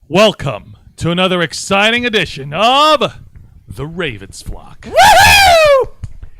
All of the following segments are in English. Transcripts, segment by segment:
Welcome to another exciting edition of the Ravens Flock. Woohoo!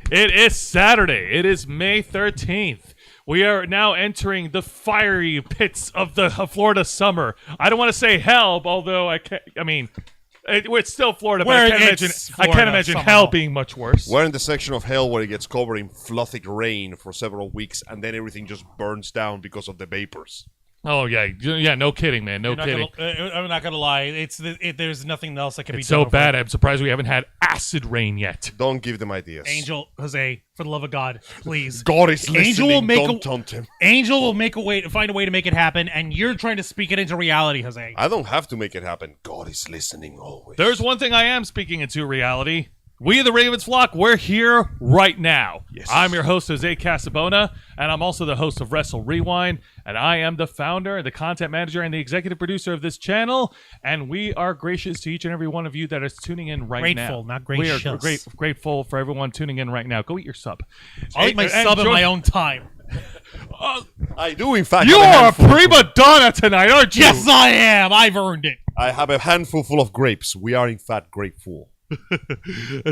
It is Saturday. It is May 13th. We are now entering the fiery pits of the Florida summer. I don't want to say hell, although it's still Florida, but I can't imagine hell being much worse. We're in the section of hell where it gets covered in fluffy rain for several weeks, and then everything just burns down because of the vapors. Oh, yeah, no kidding, man, no kidding. I'm not gonna lie. There's nothing else that can be It's done. so bad, I'm surprised we haven't had acid rain yet. Don't give them ideas. Angel, Jose, for the love of God, please. God is listening. Angel will make Don't taunt him. Angel will find a way to make it happen, and you're trying to speak it into reality, Jose. I don't have to make it happen. God is listening always. There's one thing I am speaking into reality. We, the Ravens Flock, we're here right now. Yes. I'm your host, Jose Casabona, and I'm also the host of Wrestle Rewind, and I am the founder, the content manager, and the executive producer of this channel, and we are gracious to each and every one of you that is tuning in right now. Grateful, not gracious. We are grateful for everyone tuning in right now. Go eat your sub. I'll eat my sub in my own time. I do, in fact. You are a have prima donna tonight, aren't you? Yes, I am. I've earned it. I have a handful full of grapes. We are, in fact, grapeful.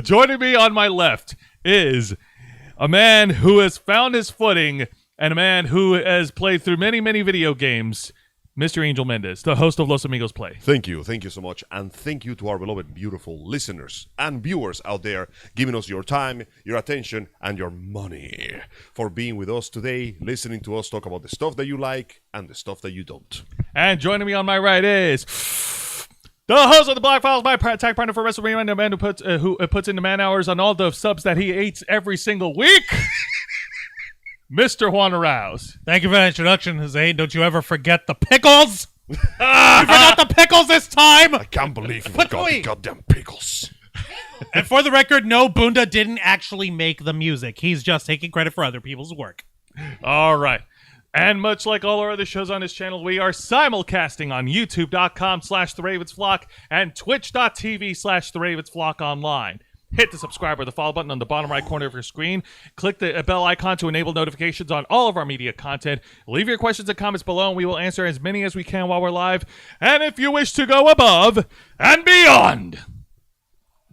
Joining me on my left is a man who has found his footing and a man who has played through many, many video games, Mr. Angel Mendez, the host of Los Amigos Play. Thank you so much, and thank you to our beloved, beautiful listeners and viewers out there giving us your time, your attention, and your money for being with us today, listening to us talk about the stuff that you like and the stuff that you don't. And joining me on my right is the host of the Black Files, my tag partner for WrestleMania, the man who puts in the man hours on all the subs that he eats every single week, Mr. Juan Arouse. Thank you for that introduction, Jose. Don't you ever forget the pickles. You forgot the pickles this time. I can't believe you forgot the goddamn pickles. And for the record, no, Bunda didn't actually make the music. He's just taking credit for other people's work. All right. And much like all our other shows on this channel, we are simulcasting on youtube.com/TheRavensFlock and twitch.tv/TheRavensFlock online. Hit the subscribe or the follow button on the bottom right corner of your screen. Click the bell icon to enable notifications on all of our media content. Leave your questions and comments below, and we will answer as many as we can while we're live. And if you wish to go above and beyond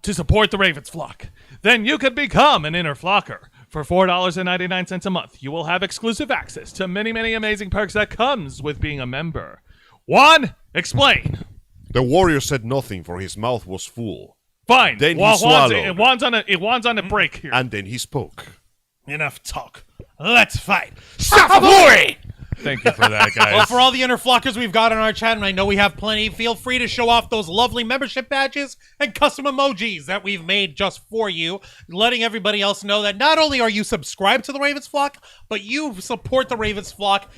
to support the Ravens Flock, then you could become an inner flocker. For $4.99 a month, you will have exclusive access to many, many amazing perks that comes with being a member. Juan, explain. The warrior said nothing, for his mouth was full. Fine. Then he swallowed. Juan's on a break here. And then he spoke. Enough talk. Let's fight. Safavoy! Thank you for that, guys. Well, for all the inner flockers we've got on our chat, and I know we have plenty, feel free to show off those lovely membership badges and custom emojis that we've made just for you, letting everybody else know that not only are you subscribed to the Ravens Flock, but you support the Ravens Flock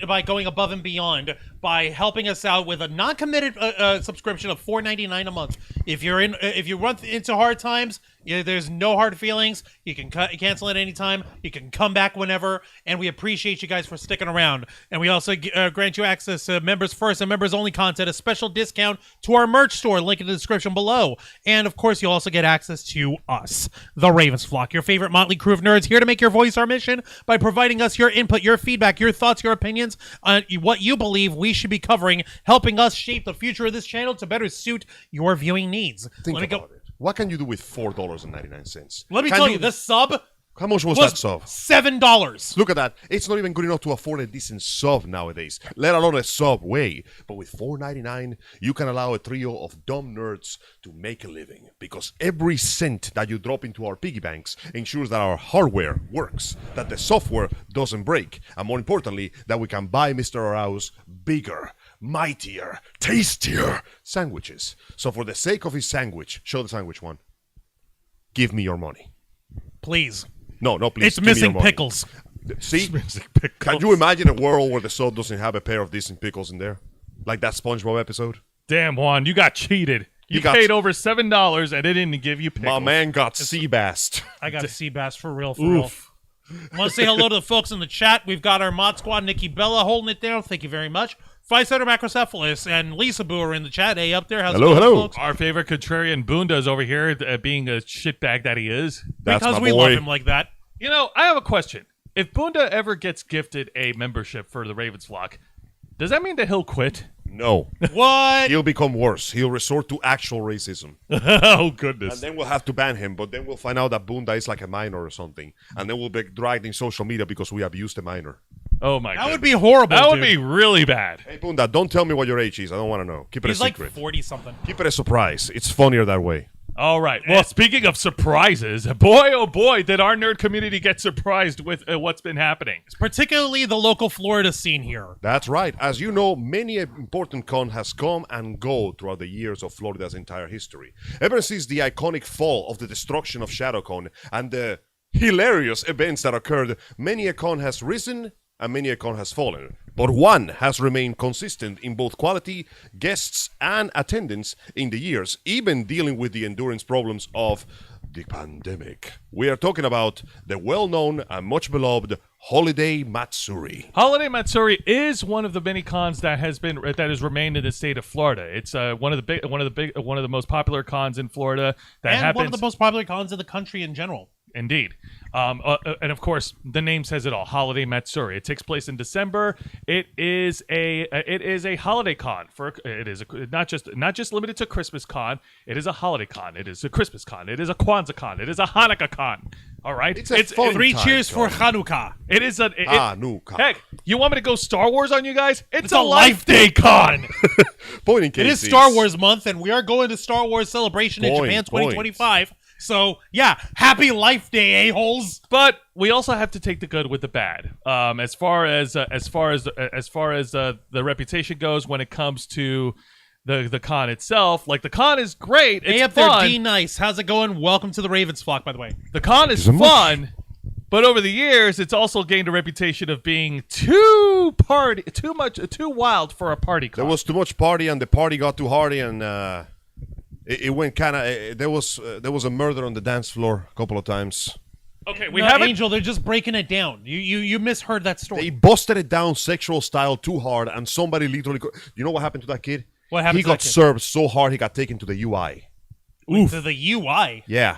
by going above and beyond by helping us out with a non-committed subscription of $4.99 a month. If you run into hard times, there's no hard feelings. You can cancel at any time. You can come back whenever, and we appreciate you guys for sticking around. And we also grant you access to members first and members only content, a special discount to our merch store, link in the description below. And of course, you'll also get access to us, the Ravens Flock, your favorite motley crew of nerds, here to make your voice our mission by providing us your input, your feedback, your thoughts, your opinions on what you believe we should be covering, helping us shape the future of this channel to better suit your viewing needs. Think about it. What can you do with $4.99? Let me tell you, this sub How much was that sub? $7. Look at that. It's not even good enough to afford a decent sub nowadays, let alone a Subway. But with $4.99, you can allow a trio of dumb nerds to make a living. Because every cent that you drop into our piggy banks ensures that our hardware works, that the software doesn't break, and more importantly, that we can buy Mr. Arauz bigger, mightier, tastier sandwiches. So for the sake of his sandwich, show the sandwich one. Give me your money. Please. No, please. It's missing pickles. See? Can you imagine a world where the sub doesn't have a pair of decent pickles in there? Like that SpongeBob episode? Damn, Juan, you got cheated. You paid over $7 and it didn't give you pickles. My man got sea bassed. I got a sea bass for real, real. I want to say hello to the folks in the chat. We've got our mod squad, Nikki Bella, holding it down. Thank you very much. Five-Setter Macrocephalus and Lisa Boo are in the chat. Hey, up there. How's hello, it going, hello. folks? Our favorite contrarian Bunda is over here being a shitbag that he is. That's because my we boy. love him like that. You know, I have a question. If Bunda ever gets gifted a membership for the Ravens Flock, does that mean that he'll quit? No. What? He'll become worse. He'll resort to actual racism. Oh goodness. And then we'll have to ban him, but then we'll find out that Bunda is like a minor or something. And then we'll be dragged in social media because we abused a minor. Oh my god. That would be horrible. That would dude. be really bad. Hey, Bunda, don't tell me what your age is. I don't want to know. Keep it He's a like secret. 40 something. Keep it a surprise. It's funnier that way. All right. Well, speaking of surprises, boy, oh boy, did our nerd community get surprised with what's been happening. Particularly the local Florida scene here. That's right. As you know, many important con has come and go throughout the years of Florida's entire history. Ever since the iconic fall of the destruction of ShadowCon and the hilarious events that occurred, many a con has risen and many a con has fallen. But one has remained consistent in both quality, guests, and attendance in the years, even dealing with the endurance problems of the pandemic. We are talking about the well-known and much beloved Holiday Matsuri. Holiday Matsuri is one of the many cons that has remained in the state of Florida. It's one of the most popular cons in Florida that And happens. one of the most popular cons in the country in general. Indeed. And of course, the name says it all. Holiday Matsuri. It takes place in December. It is a holiday con. Not just limited to Christmas con. It is a holiday con. It is a Christmas con. It is a Kwanzaa con. It is a Hanukkah con. All right. It's a fun Three time cheers for con. Hanukkah. It is a Hanukkah. Heck, you want me to go Star Wars on you guys? It's a Life Day con. Point in It case is Star Wars month, and we are going to Star Wars Celebration in Point, Japan 2025. So, yeah, happy Life Day, a-holes. But we also have to take the good with the bad. As far as the reputation goes, when it comes to the con itself, like the con is great. It's Hey up there, fun. D Nice. How's it going? Welcome to the Ravens flock, by the way. The con is so much. fun, but over the years, it's also gained a reputation of being too wild for a party con. There was too much party, and the party got too hardy, and it went kind of. There was a murder on the dance floor a couple of times. Okay, we No, haven't. Angel, they're just breaking it down. You misheard that story. They busted it down sexual style too hard, and somebody literally. You know what happened to that kid? What happened He to got that kid? served so hard he got taken to the UI. To the UI. Yeah.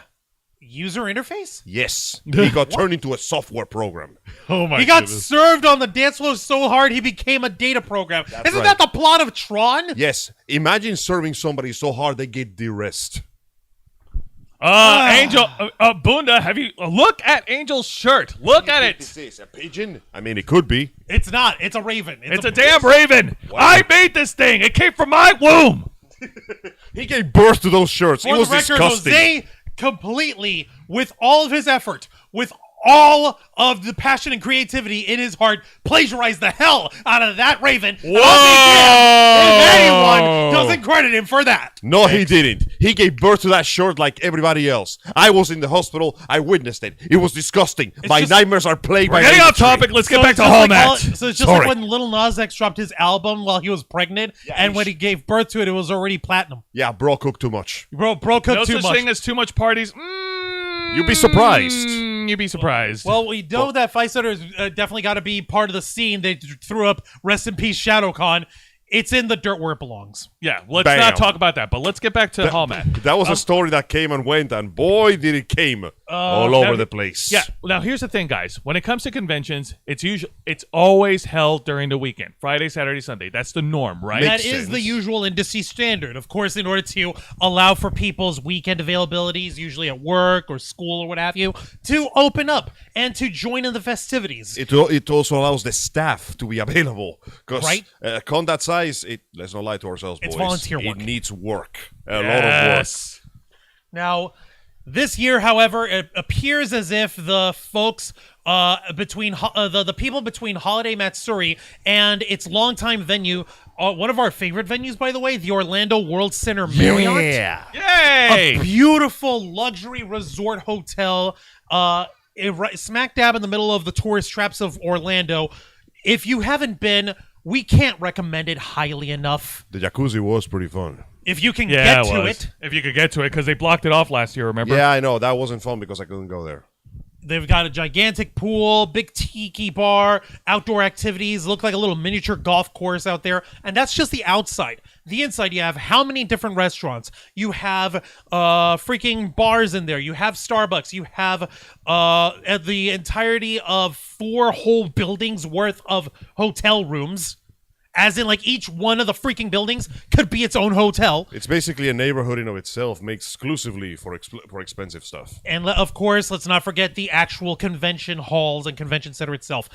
User interface? Yes. He got turned into a software program. Oh my He got goodness. served on the dance floor so hard he became a data program. Isn't right. that the plot of Tron? Yes. Imagine serving somebody so hard they get de-rest. Angel, Bunda, have you look at Angel's shirt? Look at it. This is a pigeon? I mean, it could be. It's not. It's a raven. It's a damn raven. I made this thing. It came from my womb. He gave birth to those shirts. For It was the record, disgusting. Jose completely, with all of his effort, with all of the passion and creativity in his heart, plagiarized the hell out of that raven. And I'll be damned if anyone doesn't credit him for that. No, he didn't. He gave birth to that shirt like everybody else. I was in the hospital. I witnessed it. It was disgusting. My just- nightmares are plagued by Getting off bigotry. topic. Let's get back it's to just home like match. so it's just Sorry. like when Lil Nas X dropped his album while he was pregnant, and when he gave birth to it, it was already platinum. Yeah, bro cooked too much. Bro cooked No too such much. thing as too much parties. You'd be surprised. You'd be surprised. Well, we know that Fight Center has definitely got to be part of the scene. They threw up Rest in Peace ShadowCon. It's in the dirt where it belongs. yeah, let's Bam. not talk about that. But let's get back to hall match. That was a story that came and went, and boy, did it came all over now- the place. Yeah. Now here's the thing, guys. When it comes to conventions, it's always held during the weekend, Friday, Saturday, Sunday. That's the norm, right? That Makes is sense. the usual industry standard. Of course, in order to allow for people's weekend availabilities, usually at work or school or what have you, to open up and to join in the festivities. It also allows the staff to be available. Because Right. a con that size, let's not lie to ourselves, It's boys. volunteer work. It needs work. A lot of work. Yes. Now, this year, however, it appears as if the folks between the people between Holiday Matsuri and its longtime venue, one of our favorite venues, by the way, the Orlando World Center Marriott. Yeah. Yay! A beautiful luxury resort hotel, smack dab in the middle of the tourist traps of Orlando. If you haven't been, we can't recommend it highly enough. The jacuzzi was pretty fun. If you can Yeah, get to was. it, If you could get to it, because they blocked it off last year. Remember? Yeah, I know. That wasn't fun because I couldn't go there. they've got a gigantic pool, big tiki bar, outdoor activities, look like a little miniature golf course out there. And that's just the outside. The inside, you have how many different restaurants? You have freaking bars in there. You have Starbucks. You have the entirety of 4 whole buildings worth of hotel rooms. As in, like, each one of the freaking buildings could be its own hotel. It's basically a neighborhood in of itself, made exclusively for expensive stuff. And, of course, let's not forget the actual convention halls and convention center itself.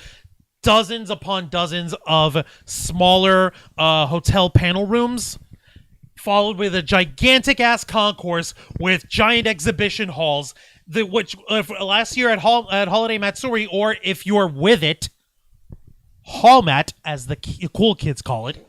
Dozens upon dozens of smaller hotel panel rooms, followed with a gigantic-ass concourse with giant exhibition halls, which last year at Holiday Matsuri, or if you're with it, Hallmat, as the cool kids call it,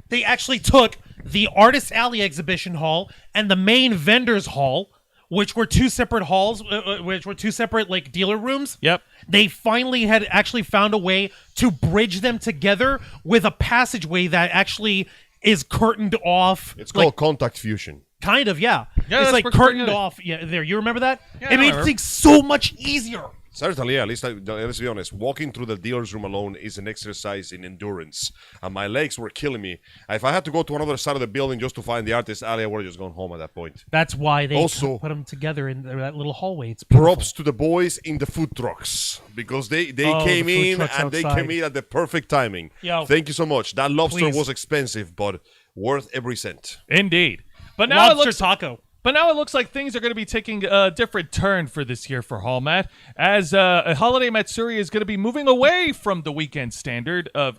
they actually took the Artist Alley exhibition hall and the main vendors hall, which were two separate halls, which were two separate like dealer rooms. Yep. They finally had actually found a way to bridge them together with a passageway that actually is curtained off. It's called contact fusion. Kind of, yeah. Yeah, it's that's like pretty curtained good. off. Yeah, there. You remember that? Yeah, it I made remember. things so much easier. Certainly, yeah. At least, let's be honest. Walking through the dealer's room alone is an exercise in endurance, and my legs were killing me. If I had to go to another side of the building just to find the Artist Alley, I would have just gone home at that point. That's why they Also- put them together in that little hallway. It's beautiful. Props to the boys in the food trucks because they Oh, came the food in trucks and they outside. came in at the perfect timing. Yo. Thank you so much. That lobster Please. was expensive, but worth every cent. Indeed. But now it Lobster looks taco. But now it looks like things are going to be taking a different turn for this year for Hallmat, as Holiday Matsuri is going to be moving away from the weekend standard of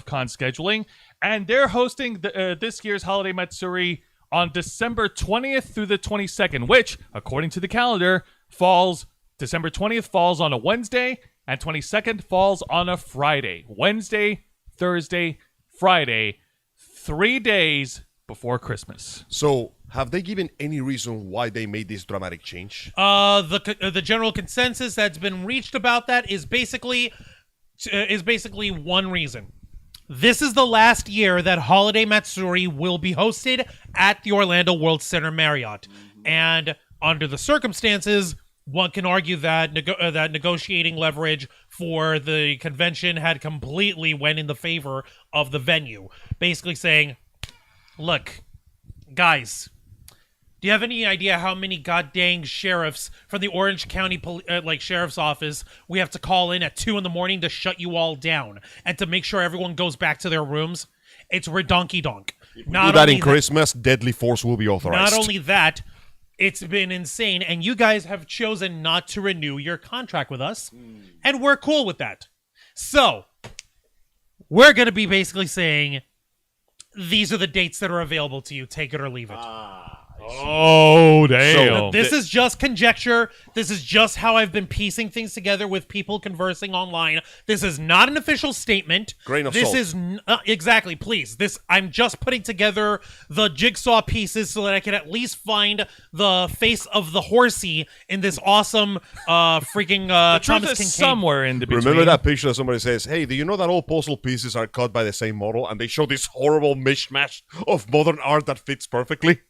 con scheduling, and they're hosting this year's Holiday Matsuri on December 20th through the 22nd, which, according to the calendar, December 20th falls on a Wednesday, and 22nd falls on a Friday. Wednesday, Thursday, Friday, 3 days before Christmas. So, have they given any reason why they made this dramatic change? The general consensus that's been reached about that is basically one reason. This is the last year that Holiday Matsuri will be hosted at the Orlando World Center Marriott, and under the circumstances, one can argue that that negotiating leverage for the convention had completely went in the favor of the venue, basically saying, "Look, guys, do you have any idea how many goddamn sheriffs from the Orange County Sheriff's Office we have to call in at 2 a.m. to shut you all down and to make sure everyone goes back to their rooms? It's redonky-donk." Do that in Christmas, deadly force will be authorized. Not only that, it's been insane, and you guys have chosen not to renew your contract with us, and we're cool with that. So, we're going to be basically saying, these are the dates that are available to you. Take it or leave it. Oh, damn. So, This is just conjecture. This is just how I've been piecing things together with people conversing online. This is not an official statement. Grain of this salt. is exactly, please. I'm just putting together the jigsaw pieces so that I can at least find the face of the horsey in this awesome freaking Truth Thomas is Kincaid. somewhere in the between. Remember that picture that somebody says, "Hey, do you know that all puzzle pieces are cut by the same model?" And they show this horrible mishmash of modern art that fits perfectly.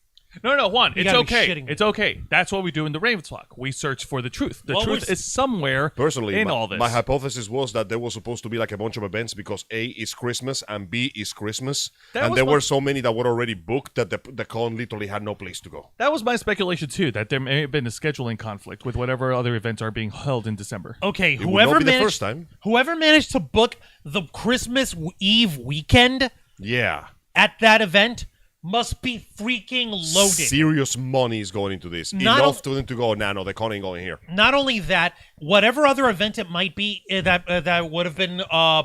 No, Juan, it's gotta be okay. shitting me. It's okay. That's what we do in the Ravens Flock. We search for the truth. The Well, truth we're- is somewhere Personally, in all this. my hypothesis was that there was supposed to be like a bunch of events because A is Christmas and B is Christmas. That And was there my- were so many that were already booked that the con literally had no place to go. That was my speculation, too, that there may have been a scheduling conflict with whatever other events are being held in December. Okay, It would not be the first time. whoever managed to book the Christmas Eve weekend Yeah. at that event must be freaking loaded. Serious money is going into this. Not Enough to them to go, no, the con ain't going here. Not only that, whatever other event it might be that would have been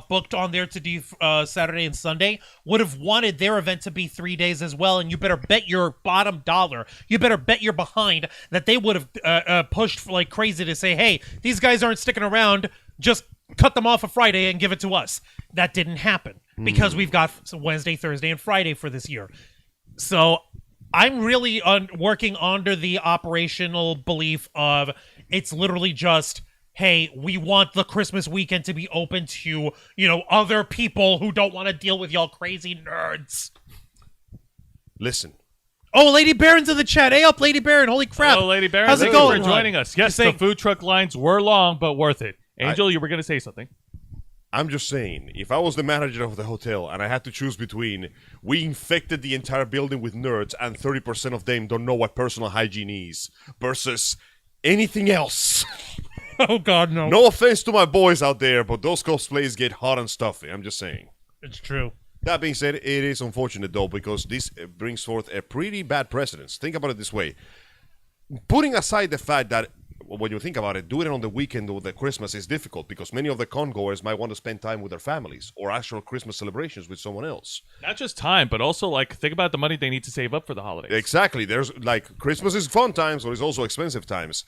booked on there to do Saturday and Sunday would have wanted their event to be 3 days as well, and you better bet your bottom dollar, you better bet your behind that they would have pushed like crazy to say, hey, these guys aren't sticking around, just cut them off a Friday and give it to us. That didn't happen because we've got Wednesday, Thursday, and Friday for this year. So I'm really working under the operational belief of it's literally just, hey, we want the Christmas weekend to be open to, other people who don't want to deal with y'all crazy nerds. Listen. Oh, Lady Baron's in the chat. Hey up, Lady Baron. Holy crap. Hello, Lady Baron. How's it Thank you going? for joining us. Yes, Just saying- the food truck lines were long, but worth it. Angel, you were going to say something. I'm just saying, if I was the manager of the hotel and I had to choose between we infected the entire building with nerds and 30% of them don't know what personal hygiene is versus anything else. Oh, God, no. No offense to my boys out there, but those cosplays get hot and stuffy. I'm just saying. It's true. That being said, it is unfortunate though because this brings forth a pretty bad precedence. Think about it this way: putting aside the fact that when you think about it, doing it on the weekend or the Christmas is difficult because many of the con-goers might want to spend time with their families or actual Christmas celebrations with someone else. Not just time, but also like think about the money they need to save up for the holidays. Exactly. There's like Christmas is fun times, but it's also expensive times.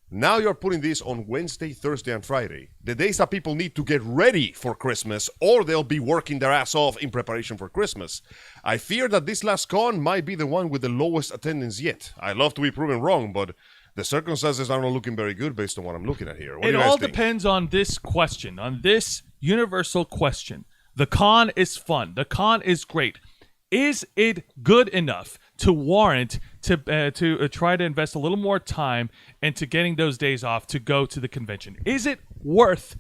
Now you're putting this on Wednesday, Thursday, and Friday, the days that people need to get ready for Christmas, or they'll be working their ass off in preparation for Christmas. I fear that this last con might be the one with the lowest attendance yet. I love to be proven wrong, but the circumstances are not looking very good based on what I'm looking at here. What do It you guys all think? depends on this question, on this universal question. The con is fun. The con is great. Is it good enough to warrant to try to invest a little more time into getting those days off to go to the convention? Is it worth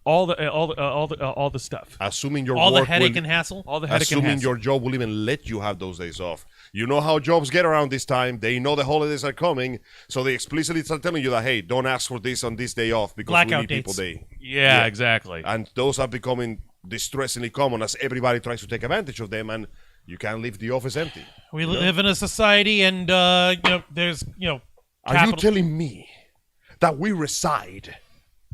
all the stuff? Assuming your All the work headache will, and hassle. All the headache and assuming hassle. your job will even let you have those days off. You know how jobs get around this time. They know the holidays are coming, so they explicitly start telling you that, hey, don't ask for this on this day off because we Blackout need people dates. day. Yeah, exactly. And those are becoming distressingly common as everybody tries to take advantage of them, and you can't leave the office empty. We live in a society, and there's Are you capital- telling me that we reside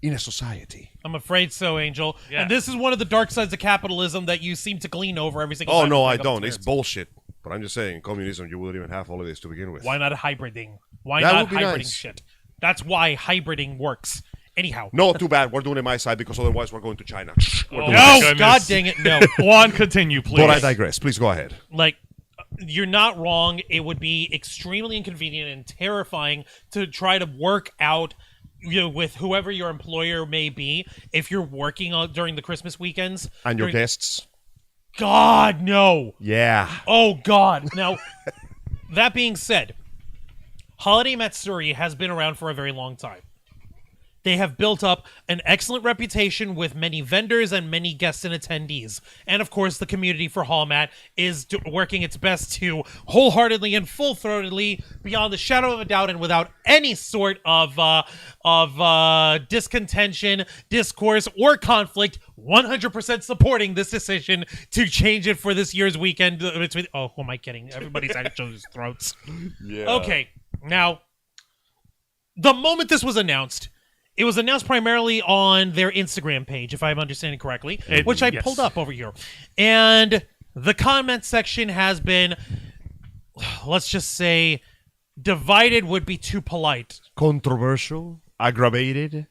in a society? I'm afraid so, Angel. Yeah. And this is one of the dark sides of capitalism that you seem to glean over every single Oh, time. no, we I bring up don't. the It's spirits. bullshit. But I'm just saying, communism, you wouldn't even have holidays to begin with. Why not hybriding? Why That not would be hybriding nice. shit? That's why hybriding works. Anyhow. No, too bad. We're doing it my side because otherwise we're going to China. We're doing my No, goodness. God dang it, no. Juan, continue, please. But I digress. Please go ahead. Like, you're not wrong. It would be extremely inconvenient and terrifying to try to work out with whoever your employer may be if you're working during the Christmas weekends. And your during- guests? God, no. Yeah. Oh, God. Now, that being said, Holiday Matsuri has been around for a very long time. They have built up an excellent reputation with many vendors and many guests and attendees. And of course, the community for Hallmat is working its best to wholeheartedly and full-throatedly, beyond the shadow of a doubt and without any sort of discontention, discourse, or conflict, 100% supporting this decision to change it for this year's weekend. Oh, who am I kidding? Everybody's at each other's throats. Yeah. Okay, now, the moment this was announced, it was announced primarily on their Instagram page, if I'm understanding correctly, which I yes. pulled up over here. And the comment section has been, let's just say, divided would be too polite. Controversial, aggravated,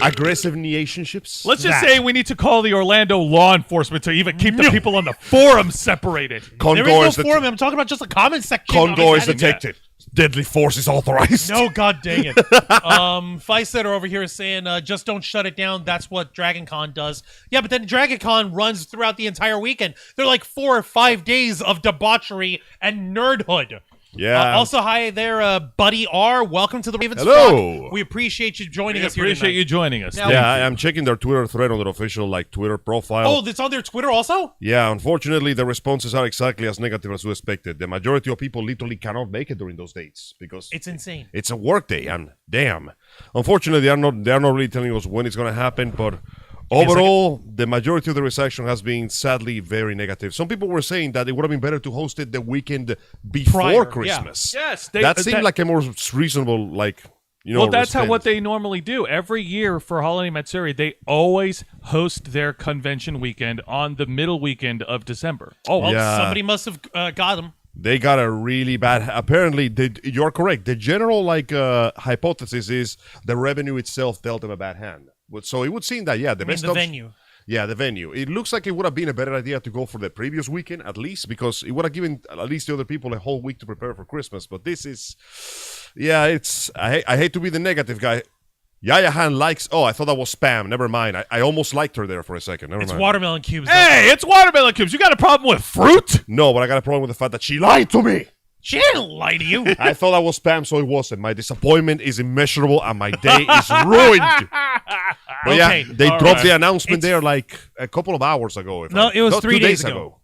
aggressive relationships. Let's just say we need to call the Orlando law enforcement to even keep the people on the forum separated. There Condor is no forum. I'm talking about just a comment section. Condor is I mean, detected. Deadly force is authorized. No, god dang it. Fisetter over here is saying, just don't shut it down. That's what Dragon Con does. Yeah, but then Dragon Con runs throughout the entire weekend. They're like 4 or 5 days of debauchery and nerdhood. Yeah. Also, hi there, Buddy R. Welcome to the Ravens. Hello. Flock. We appreciate you joining We us here appreciate tonight. you joining us. Now- Yeah, I'm checking their Twitter thread on their official Twitter profile. Oh, it's on their Twitter also? Yeah, unfortunately, the responses are exactly as negative as we expected. The majority of people literally cannot make it during those dates because It's insane. it's a work day, and damn. Unfortunately, they are not really telling us when it's going to happen, but overall, the majority of the reception has been sadly very negative. Some people were saying that it would have been better to host it the weekend before Prior, yeah. Christmas. Yes, that seemed like a more reasonable, Well, that's how response. what they normally do. Every year for Holiday Matsuri, they always host their convention weekend on the middle weekend of December. Oh, Well, Yeah. somebody must have got them. They got a really bad. Apparently, you're correct. The general hypothesis is the revenue itself dealt them a bad hand. So it would seem that the I mean, best the option- venue. Yeah, the venue. It looks like it would have been a better idea to go for the previous weekend at least because it would have given at least the other people a whole week to prepare for Christmas. But this is, it's. I hate to be the negative guy. Yaya Han likes. Oh, I thought that was spam. Never mind. I almost liked her there for a second. Never It's mind. watermelon cubes. hey, it's watermelon cubes. You got a problem with fruit? No, but I got a problem with the fact that she lied to me. She didn't lie to you. I thought that was spam, so it wasn't. My disappointment is immeasurable, and my day is ruined. But Okay, yeah, they all dropped right. the announcement It's- there like a couple of hours ago. No, it was no, 3 2 days ago.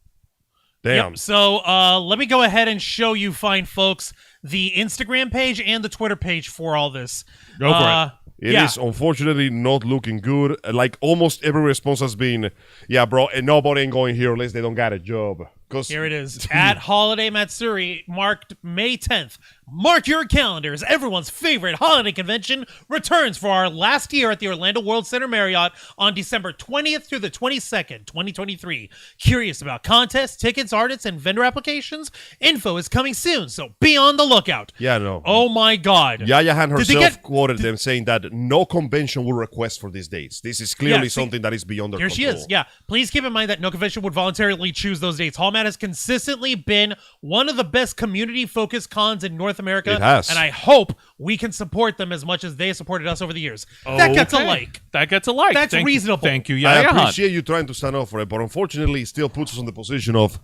Damn. Yep. So let me go ahead and show you, fine folks, the Instagram page and the Twitter page for all this. Go for it. It is unfortunately not looking good. Like almost every response has been, yeah, bro, and nobody ain't going here unless they don't got a job. Here it is. At Holiday Matsuri, marked May 10th. Mark your calendars. Everyone's favorite holiday convention returns for our last year at the Orlando World Center Marriott on December 20th through the 22nd, 2023. Curious about contests, tickets, artists, and vendor applications? Info is coming soon, so be on the lookout. Yeah, no. Oh my God. Yaya Han herself quoted them saying that no convention will request for these dates. This is clearly something that is beyond their control. Here she is. Yeah. Please keep in mind that no convention would voluntarily choose those dates. Hallmat has consistently been one of the best community-focused cons in North America. It has. And I hope we can support them as much as they supported us over the years. That gets a like. That gets a like. That's reasonable. Thank you, I Yaya Han. appreciate you trying to stand up for it, but unfortunately it still puts us in the position of,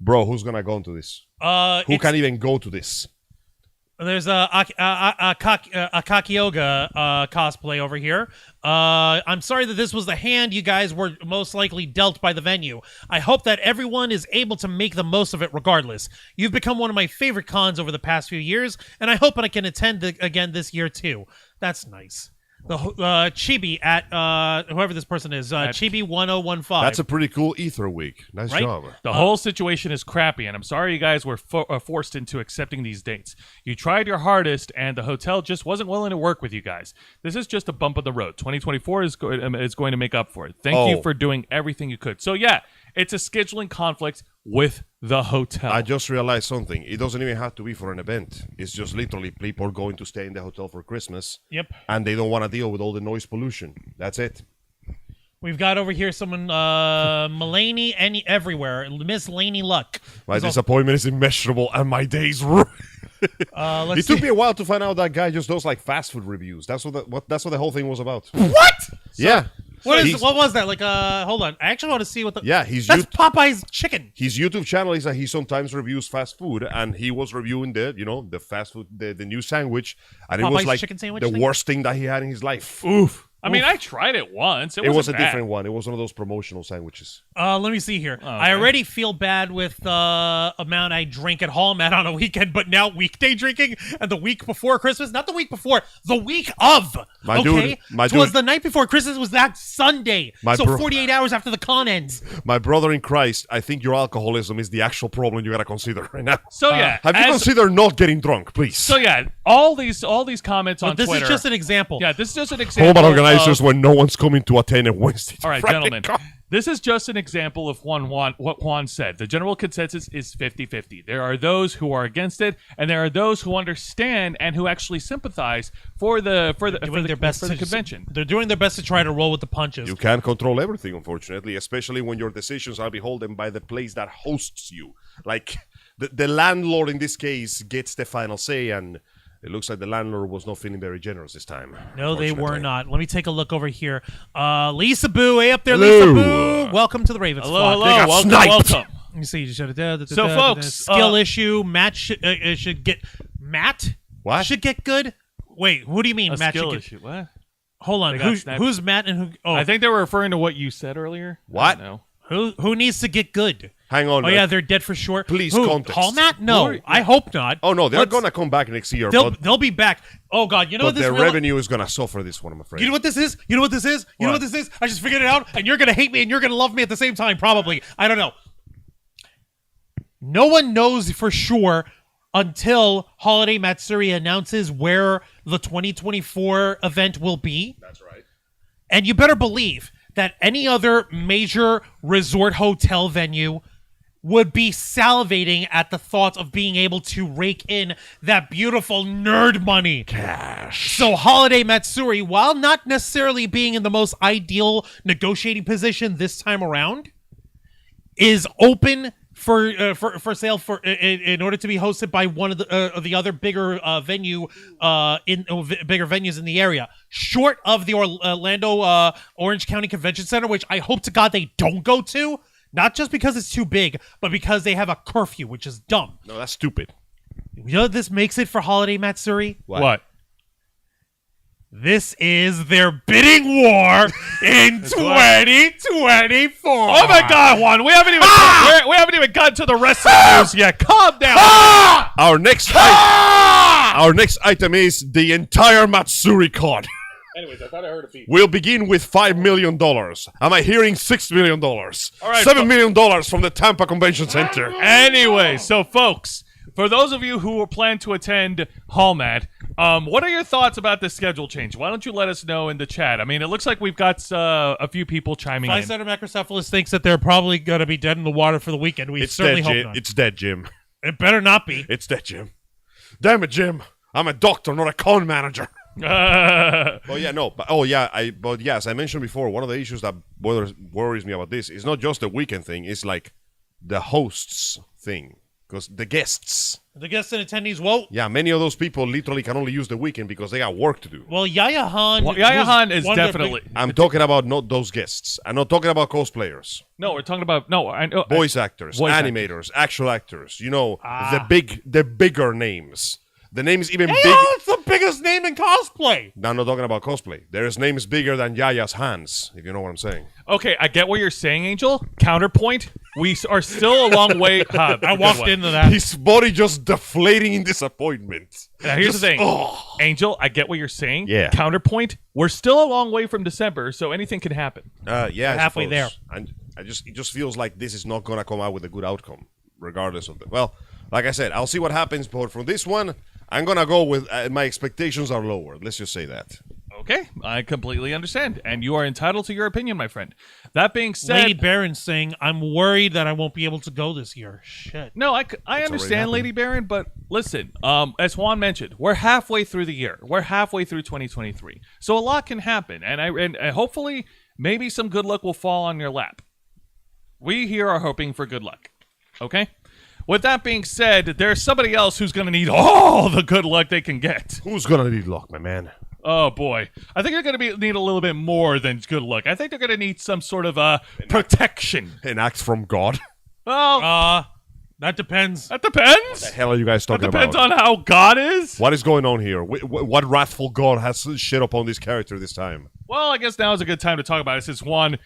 bro, who's going to go into this? Who can even go to this? There's a Kakioga cosplay over here. I'm sorry that this was the hand you guys were most likely dealt by the venue. I hope that everyone is able to make the most of it regardless. You've become one of my favorite cons over the past few years, and I hope I can attend again this year too. That's nice. The Chibi at whoever this person is, Chibi 1015. That's a pretty cool Ether week. Nice job. The whole situation is crappy, and I'm sorry you guys were forced into accepting these dates. You tried your hardest, and the hotel just wasn't willing to work with you guys. This is just a bump in the road. 2024 is going to make up for it. Thank you for doing everything you could. So yeah, it's a scheduling conflict with the hotel. I just realized something. It doesn't even have to be for an event. It's just literally people are going to stay in the hotel for Christmas. Yep. And they don't want to deal with all the noise pollution. That's it. We've got over here someone, Mulaney, everywhere. Miss Laney Luck. My disappointment is immeasurable, and my days. It took me a while to find out that guy just does like fast food reviews. That's what the whole thing was about. What? Yeah. What was that? Like, hold on. I actually want to see what the... Yeah, that's Popeye's chicken. His YouTube channel is that he sometimes reviews fast food, and he was reviewing the fast food, the new sandwich, and Popeye's it was like chicken sandwich the thing? worst thing that he had in his life. Oof. I mean, I tried it once. It was a bad. different one. It was one of those promotional sandwiches. Let me see here. Okay. I already feel bad with the amount I drink at Hallmat on a weekend, but now weekday drinking and the week before Christmas, not the week before, the week of. My dude, it was the night before Christmas was that Sunday. So 48 hours after the con ends. My brother in Christ, I think your alcoholism is the actual problem you gotta consider right now. So yeah, have you considered not getting drunk, please? So yeah, all these comments on this Twitter. This is just an example. Yeah, this is just an example. Hallmat organizers when no one's coming to attend a Wednesday. All right, gentlemen. This is just an example of what Juan said. The general consensus is 50-50. There are those who are against it, and there are those who understand and who actually sympathize for the convention. They're doing their best to try to roll with the punches. You can't control everything, unfortunately, especially when your decisions are beholden by the place that hosts you. Like, the landlord in this case gets the final say, and it looks like the landlord was not feeling very generous this time. No, they were not. Let me take a look over here. Lisa Boo, hey up there, Lisa Boo. Welcome to the Ravens. Hello. Welcome. Let me see. So, folks, skill issue. Matt should get. Matt? What? Should get good? Wait, what do you mean? Matt skill should get, issue. What? Hold on. Who's Matt and who? Oh, I think they were referring to what you said earlier. What? No. Who needs to get good? Hang on. Oh, yeah, they're dead for sure. Please, context. Hallmat? No, I hope not. Oh, no, they're going to come back next year. They'll be back. Oh, God, you know what this is? But their revenue is going to suffer this one, I'm afraid. You know what this is? You know what this is? You know what this is? I just figured it out, and you're going to hate me, and you're going to love me at the same time, probably. I don't know. No one knows for sure until Holiday Matsuri announces where the 2024 event will be. That's right. And you better believe that any other major resort hotel venue would be salivating at the thought of being able to rake in that beautiful nerd money. Cash. So Holiday Matsuri, while not necessarily being in the most ideal negotiating position this time around, is open for sale in order to be hosted by one of the other bigger bigger venues in the area, short of the Orlando Orange County Convention Center, which I hope to God they don't go to. Not just because it's too big, but because they have a curfew, which is dumb. No, that's stupid. You know what this makes it for Holiday Matsuri? What? This is their bidding war in 2024. Oh my God, Juan! We haven't even gotten to the rest of the news yet. Calm down. Our next item is the entire Matsuri card. Anyways, I thought I heard a beep. We'll begin with $5 million. Am I hearing $6 million? All right, $7 million from the Tampa Convention Center. Anyway, so folks, for those of you who plan to attend HallMat, what are your thoughts about this schedule change? Why don't you let us know in the chat? I mean, it looks like we've got a few people chiming in. Center Macrocephalus thinks that they're probably going to be dead in the water for the weekend. We certainly hope not. It's dead, Jim. It better not be. It's dead, Jim. Damn it, Jim. I'm a doctor, not a con manager. But yeah, as I mentioned before, one of the issues that worries me about this is not just the weekend thing, it's like the hosts thing. Because the guests and attendees, whoa. Yeah, many of those people literally can only use the weekend because they got work to do. Well, Yaya Han. Yaya Han is definitely. I'm talking about not those guests. I'm not talking about cosplayers. No, we're talking about Voice actors, animators, actual actors. You know, the bigger names. The name is even big. It's the biggest name in cosplay. Now, I'm not talking about cosplay. There's names bigger than Yaya's hands, if you know what I'm saying. Okay, I get what you're saying, Angel. Counterpoint, we are still a long way. I walked into that. His body just deflating in disappointment. Now, here's the thing. Angel, I get what you're saying. Yeah. Counterpoint, we're still a long way from December, so anything can happen. Yeah, halfway there. And it just feels like this is not going to come out with a good outcome, regardless of it. Well, like I said, I'll see what happens, but from this one, I'm going to go with my expectations are lower. Let's just say that. Okay, I completely understand, and you are entitled to your opinion, my friend. That being said... Lady Baron saying, I'm worried that I won't be able to go this year. Shit. No, I understand, Lady Baron, but listen, as Juan mentioned, we're halfway through the year. We're halfway through 2023. So a lot can happen, and hopefully maybe some good luck will fall on your lap. We here are hoping for good luck, okay? With that being said, there's somebody else who's going to need all the good luck they can get. Who's going to need luck, my man? Oh, boy. I think they're going to need a little bit more than good luck. I think they're going to need some sort of protection. An act from God? Well, that depends. That depends. What the hell are you guys talking about? That depends on how God is. What is going on here? What wrathful God has shit upon this character this time? Well, I guess now is a good time to talk about it since Juan...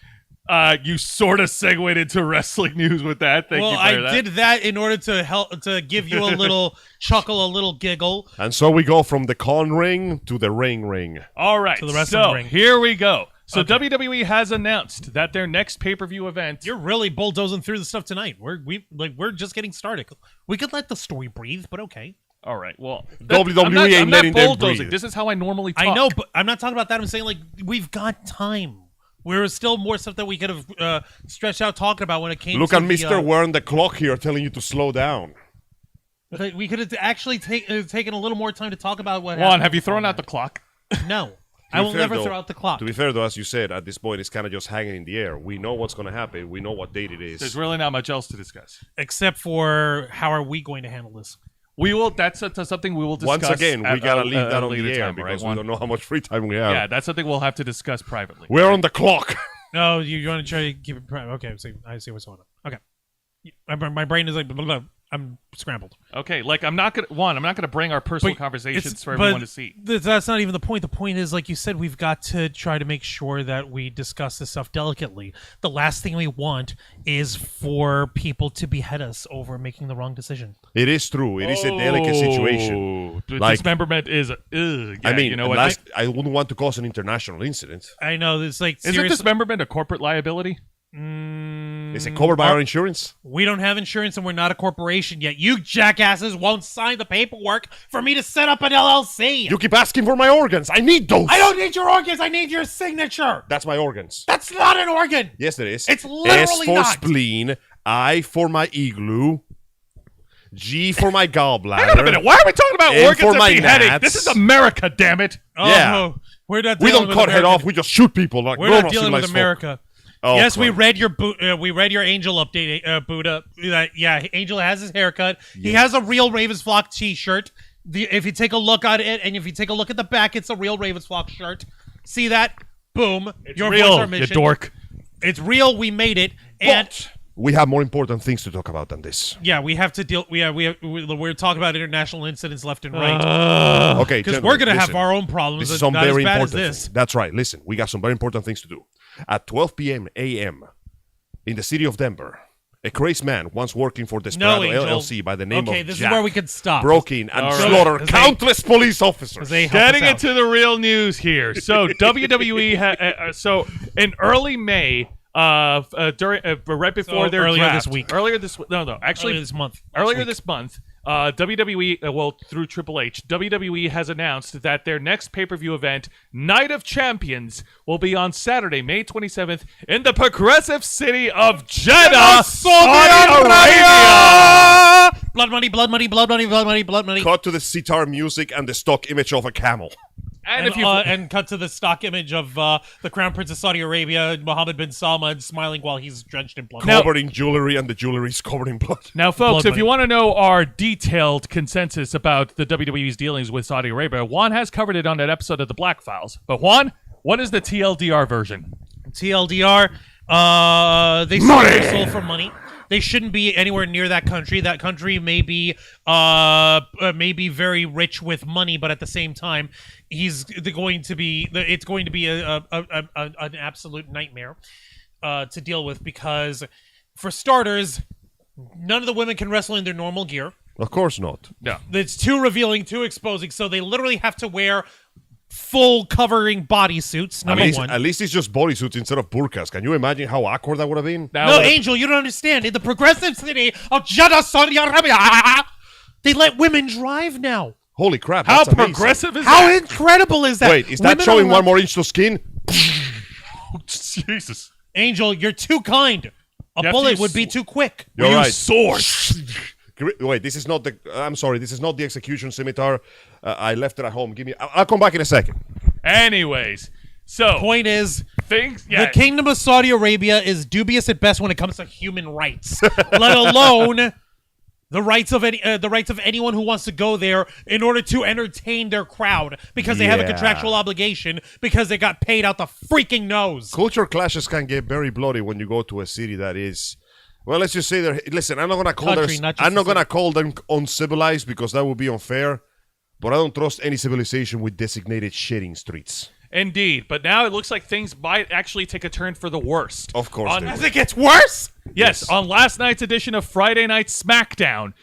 you sort of segued into wrestling news with that. Thank you for that. Well, I did that in order to help to give you a little chuckle, a little giggle. And so we go from the con ring to the ring. All right, to the wrestling ring. Here we go. So WWE has announced that their next pay-per-view event. You're really bulldozing through the stuff tonight. We're just getting started. We could let the story breathe, but okay. All right. Well, WWE ain't letting them breathe. This is how I normally talk. I know, but I'm not talking about that. I'm saying like we've got time. There still more stuff that we could have stretched out talking about when it came Look to at Mr. Wearing the clock here telling you to slow down. We could have actually taken a little more time to talk about what Juan, happened. have you thrown out the clock? No. I will never throw out the clock. To be fair, though, as you said, at this point, it's kind of just hanging in the air. We know what's going to happen. We know what date it is. There's really not much else to discuss. Except for how are we going to handle this? We will. That's something we will discuss. Once again, we gotta leave that on the air time, because right, we don't know how much free time we have. Yeah, that's something we'll have to discuss privately. We're on the clock. No, you want to try to keep it private. Okay, I see what's going on. Okay. My brain is like, blah, blah, blah. I'm scrambled. Okay, like I'm not gonna bring our personal conversations for everyone to see. That's not even the point. The point is, like you said, we've got to try to make sure that we discuss this stuff delicately. The last thing we want is for people to behead us over making the wrong decision. It is true. It is a delicate situation. Like, dismemberment is. Yeah, I mean, you know what? I wouldn't want to cause an international incident. I know. It's like isn't dismemberment a corporate liability? Is it covered by our insurance? We don't have insurance and we're not a corporation yet. You jackasses won't sign the paperwork for me to set up an LLC. You keep asking for my organs. I need those. I don't need your organs. I need your signature. That's my organs. That's not an organ. Yes, it is. It's literally S for not. spleen, I for my igloo, G for my gallbladder. Hang on a minute. Why are we talking about N organs for and my beheading? gnats. This is America, damn it. Yeah. We're not We dealing don't with cut head America. off. We just shoot people. Like We're not dealing with America. Oh, yes, come we on. read your Angel update, Buddha. Yeah, Angel has his haircut. Yeah. He has a real Ravensflock T-shirt. If you take a look at it, and if you take a look at the back, it's a real Ravensflock shirt. See that? Boom. It's real, you dork. It's real. We made it. And But we have more important things to talk about than this. yeah, we have to deal. We're talking about international incidents left and right. Okay, because we're gonna have our own problems. This is some not very as bad important. as this. That's right. Listen, we got some very important things to do. At 12 p.m. a.m. in the city of Denver, A crazy man once working for No, Desperado Angel. LLC by the name Okay, of this Jack is where we could stop. broke in and All right. slaughtered Jose- countless police officers. Jose, help Getting us out. into the real news here. So WWE so in early May, during right before So their earlier draft, this week. actually Earlier this month. earlier this month, WWE, through Triple H, WWE has announced that their next pay-per-view event, Night of Champions, will be on Saturday, May 27th, in the progressive city of Jeddah, Saudi Arabia. Blood money, blood money, blood money, blood money, blood money. Cut to the sitar music and the stock image of a camel. And if you And cut to the stock image of the Crown Prince of Saudi Arabia, Mohammed bin Salman, smiling while he's drenched in blood. Covered in jewelry, and the jewelry is covered in blood. Now, folks, Blood if money. you want to know our detailed consensus about the WWE's dealings with Saudi Arabia, Juan has covered it on that episode of the Black Files. But Juan, what is the TLDR version? TLDR, they sold their soul for money. They shouldn't be anywhere near that country. That country may be very rich with money, but at the same time, it's going to be an absolute nightmare to deal with because, for starters, none of the women can wrestle in their normal gear. Of course not. No. It's too revealing, too exposing, so they literally have to wear full covering bodysuits. Number one. At least it's just bodysuits instead of burqas. Can you imagine how awkward that would have been? Now, No, Angel, you don't understand. In the progressive city of Jeddah, Saudi Arabia, they let women drive now. Holy crap! how that's amazing. progressive is How that? incredible is that? Wait, is that Women showing are one allowed- more inch to skin? Jesus. Angel, you're too kind. A have to bullet use would be sword. too quick. You're We right. use swords. Wait, this is not the. I'm sorry, this is not the execution scimitar. I left it at home. Give me. I'll come back in a second. Anyways, so Point is, things. Yeah, the Kingdom of Saudi Arabia is dubious at best when it comes to human rights, let alone the rights of anyone who wants to go there in order to entertain their crowd because they have a Yeah. contractual obligation because they got paid out the freaking nose. Culture clashes can get very bloody when you go to a city that is. Well, let's just say they're. Listen, I'm not gonna call Country, not just I'm not a city. gonna call them uncivilized because that would be unfair. But I don't trust any civilization with designated shitting streets. indeed. But now it looks like things might actually take a turn for the worst. Of course On- they As will. it gets worse. Yes, on last night's edition of Friday Night SmackDown,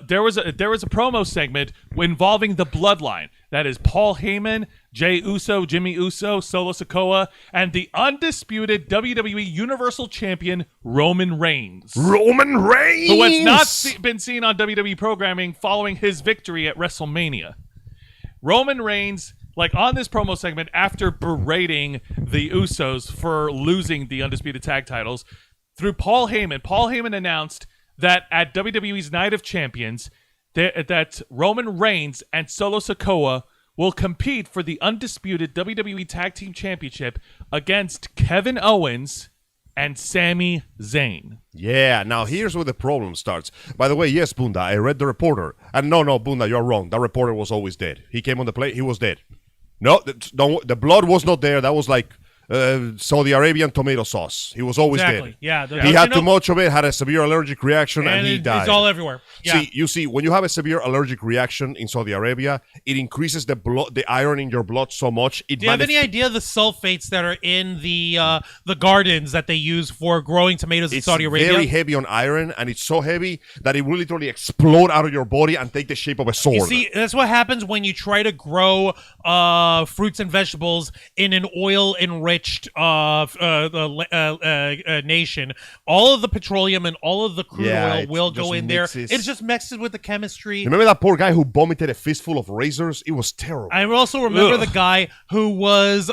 there was a promo segment involving the Bloodline. That is Paul Heyman, Jey Uso, Jimmy Uso, Solo Sikoa, and the undisputed WWE Universal Champion Roman Reigns, Roman Reigns, who has not been seen on WWE programming following his victory at WrestleMania. Roman Reigns, like on this promo segment, after berating the Usos for losing the undisputed tag titles, through Paul Heyman announced that at WWE's Night of Champions, that Roman Reigns and Solo Sikoa will compete for the undisputed WWE Tag Team Championship against Kevin Owens and Sami Zayn. Yeah, now here's where the problem starts. By the way, yes, Bunda, I read the reporter. And no, Bunda, you're wrong. That reporter was always dead. He came on the plate, he was dead. No, the blood was not there. That was like Saudi Arabian tomato sauce. He was always Exactly. dead. Yeah. He had too much of it, had a severe allergic reaction, and he died. It's all everywhere. Yeah. See, when you have a severe allergic reaction in Saudi Arabia, it increases the iron in your blood so much. Do you have any idea the sulfates that are in the gardens that they use for growing tomatoes in It's Saudi Arabia? very heavy on iron, and it's so heavy that it will literally explode out of your body and take the shape of a sword. You see, that's what happens when you try to grow fruits and vegetables in an oil-enriched nation. All of the petroleum and all of the crude Yeah, oil it will just go in there. mixes. It just mixes with the chemistry. Remember that poor guy who vomited a fistful of razors? It was terrible. I also remember the guy who was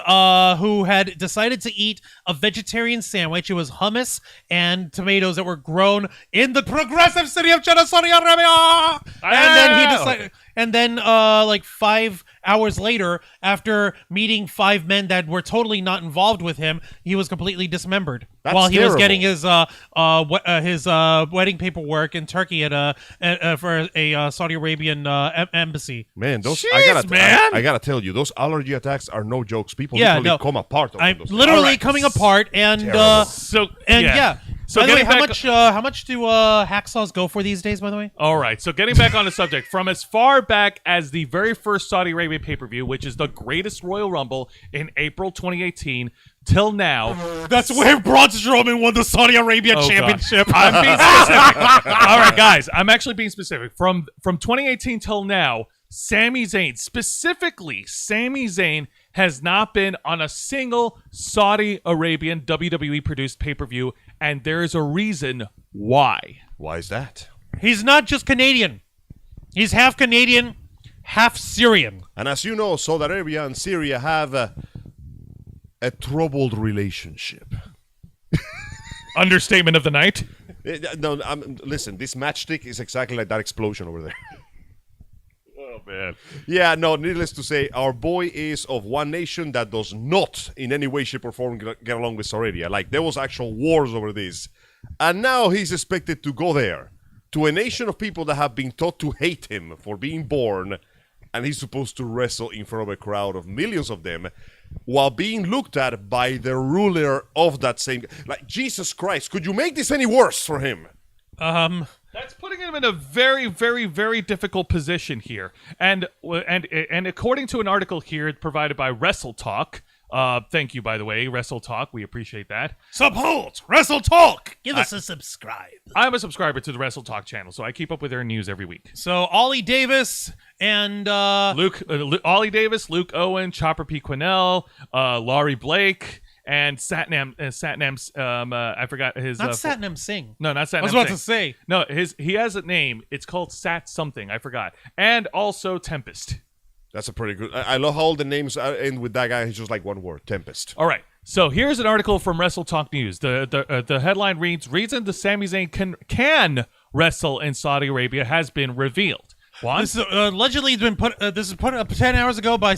who had decided to eat a vegetarian sandwich. It was hummus and tomatoes that were grown in the progressive city of Jeddah, Saudi Arabia. And then he decided. And then, like 5 hours later, after meeting 5 men that were totally not involved with him, he was completely dismembered That's while he was terrible. getting his wedding paperwork in Turkey for a Saudi Arabian embassy. Man, those Jeez, man. I gotta tell you, those allergy attacks are no jokes. People Yeah, literally no. come apart. I'm those literally Alright. coming apart, and Terrible. So and yeah. So By the way, getting how much do hacksaws go for these days? By the way, All right, so getting back on the subject, from as far back as the very first Saudi Arabia pay-per-view, which is the greatest Royal Rumble in April 2018, till now. that's where Braun Strowman won the Saudi Arabia Oh, Championship. God. I'm being specific. All right, guys, I'm actually being specific. From 2018 till now, Sami Zayn, specifically Sami Zayn, has not been on a single Saudi Arabian WWE-produced pay-per-view, and there is a reason why. Why is that? He's not just Canadian. He's half Canadian, half Syrian. And as you know, Saudi Arabia and Syria have a troubled relationship. Understatement of the night. No, listen, this matchstick is exactly like that explosion over there. Oh, man. Yeah, no, needless to say, our boy is of one nation that does not in any way, shape, or form get along with Saudi Arabia. Like, there was actual wars over this. And now he's expected to go there, to a nation of people that have been taught to hate him for being born, and he's supposed to wrestle in front of a crowd of millions of them, while being looked at by the ruler of that same... Like, Jesus Christ, could you make this any worse for him? That's putting him in a very, very, very difficult position here. And according to an article here provided by Wrestle Talk, thank you, by the way, Wrestle Talk, we appreciate that. Support Wrestle Talk. Give us a subscribe. I'm a subscriber to the Wrestle Talk channel, so I keep up with their news every week. So Ollie Davis and Ollie Davis, Luke Owen, Chopper P. Quinnell, Laurie Blake, and Satnam's I forgot his not Satnam Singh. No, not Satnam. I was about Singh. to say. No, he has a name. It's called Sat something. I forgot. And also Tempest. That's a pretty good... I love how all the names end with that guy. He's just like one word, Tempest. All right. So here's an article from Wrestle Talk News. The headline reads, "Reason the Sami Zayn can wrestle in Saudi Arabia has been revealed." Juan? This is allegedly been put. This is put up 10 hours ago by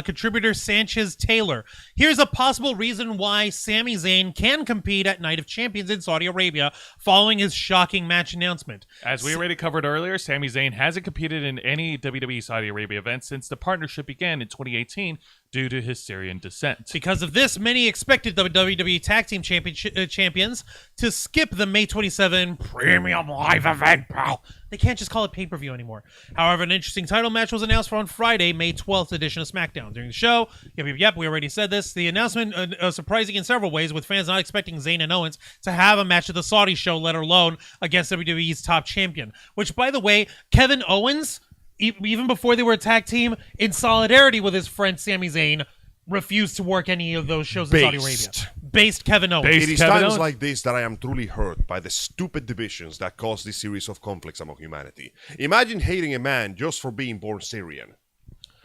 contributor Sanchez Taylor. Here's a possible reason why Sami Zayn can compete at Night of Champions in Saudi Arabia following his shocking match announcement. As we already covered earlier, Sami Zayn hasn't competed in any WWE Saudi Arabia event since the partnership began in 2018 due to his Syrian descent. Because of this, many expected the WWE Tag Team Champions to skip the May 27 premium live event, pal. They can't just call it pay-per-view anymore. However, an interesting title match was announced for on Friday, May 12th edition of SmackDown. During the show, yep, we already said this, the announcement surprising in several ways, with fans not expecting Zayn and Owens to have a match at the Saudi show, let alone against WWE's top champion. Which, by the way, Kevin Owens, even before they were a tag team, in solidarity with his friend Sami Zayn, refused to work any of those shows in Saudi Arabia. Based Kevin Owens. It is times like this that I am truly hurt by the stupid divisions that cause this series of conflicts among humanity. Imagine hating a man just for being born Syrian,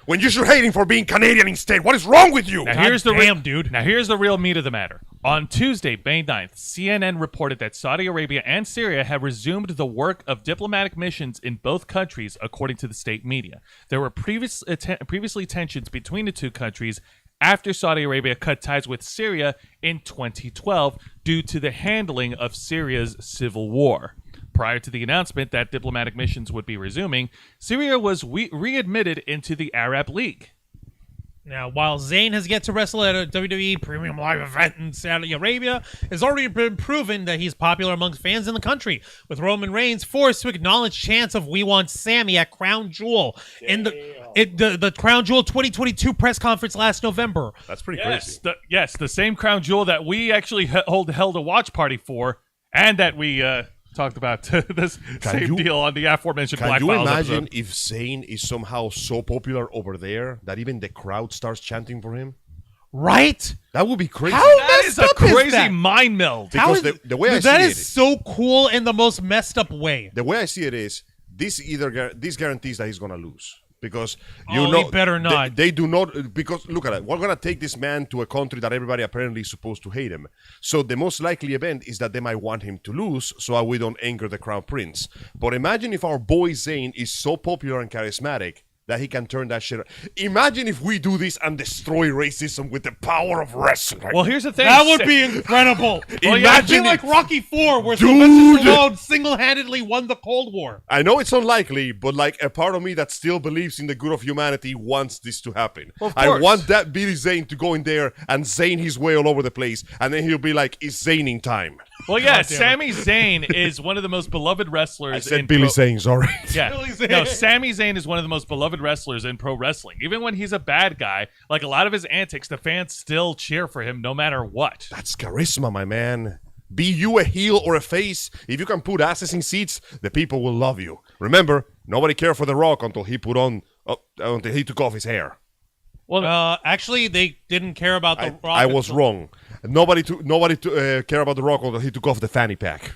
when you should hate him for being Canadian instead. What is wrong with you? Now here's the dude. Now here's the real meat of the matter. On Tuesday, May 9th, CNN reported that Saudi Arabia and Syria have resumed the work of diplomatic missions in both countries, according to the state media. There were previously tensions between the two countries after Saudi Arabia cut ties with Syria in 2012 due to the handling of Syria's civil war. Prior to the announcement that diplomatic missions would be resuming, Syria was readmitted into the Arab League. Now, while Zayn has yet to wrestle at a WWE Premium Live event in Saudi Arabia, it's already been proven that he's popular amongst fans in the country, with Roman Reigns forced to acknowledge chants of "We want Sammy" at Crown Jewel in the Crown Jewel 2022 press conference last November. That's pretty crazy. The same Crown Jewel that we actually held a watch party for, and that we talked about this same deal on the aforementioned Black Can you Files imagine episode. if Zayn is somehow so popular over there that even the crowd starts chanting for him? Right? That would be crazy. How That is messed a up is crazy that? mind meld. Because the way I see that it is so cool in the most messed up way. The way I see it is this guarantees that he's gonna lose. Because he better not. They do not, because look at it. We're gonna take this man to a country that everybody apparently is supposed to hate him. So the most likely event is that they might want him to lose, so we don't anger the crown prince. But imagine if our boy Zayn is so popular and charismatic that he can turn that shit. Imagine if we do this and destroy racism with the power of wrestling. Well, here's the thing. That would be incredible. Imagine like Rocky IV, where Dude. Sylvester Stallone single-handedly won the Cold War. I know it's unlikely, but like a part of me that still believes in the good of humanity wants this to happen. Well, of I course. want that Billy Zane to go in there and Zane his way all over the place, and then he'll be like, "It's Zaning time." Well, yeah, God damn it. Sami Zayn is one of the most beloved wrestlers. I said in Billy Zane, sorry. Yeah, Billy Zane. no, Sami Zayn is one of the most beloved wrestlers in pro wrestling. Even when he's a bad guy, like a lot of his antics, the fans still cheer for him no matter what. That's charisma, my man. Be you a heel or a face, if you can put asses in seats, the people will love you. Remember, nobody cared for The Rock until he took off his hair. Well, Actually, they didn't care about the Rock. I was wrong. Nobody care about The Rock until he took off the fanny pack.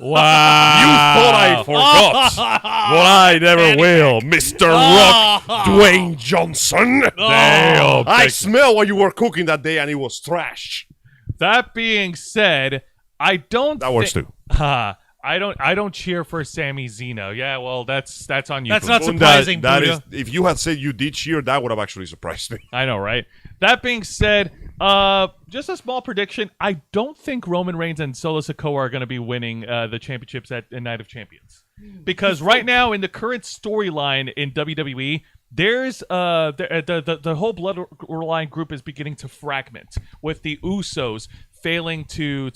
wow. You thought I forgot. Well, I never will, Mr. Rock Dwayne Johnson. Damn. I smell what you were cooking that day, and it was trash. That being said, I don't. That works too. I don't cheer for Sami Zayn. Yeah, well, that's on you. That's not Boom. surprising, That Buddha. is, if you had said you did cheer, that would have actually surprised me. I know, right? That being said, just a small prediction. I don't think Roman Reigns and Solo Sikoa are going to be winning the championships at Night of Champions. Because right now, in the current storyline in WWE, there's the whole Bloodline group is beginning to fragment, with the Usos failing to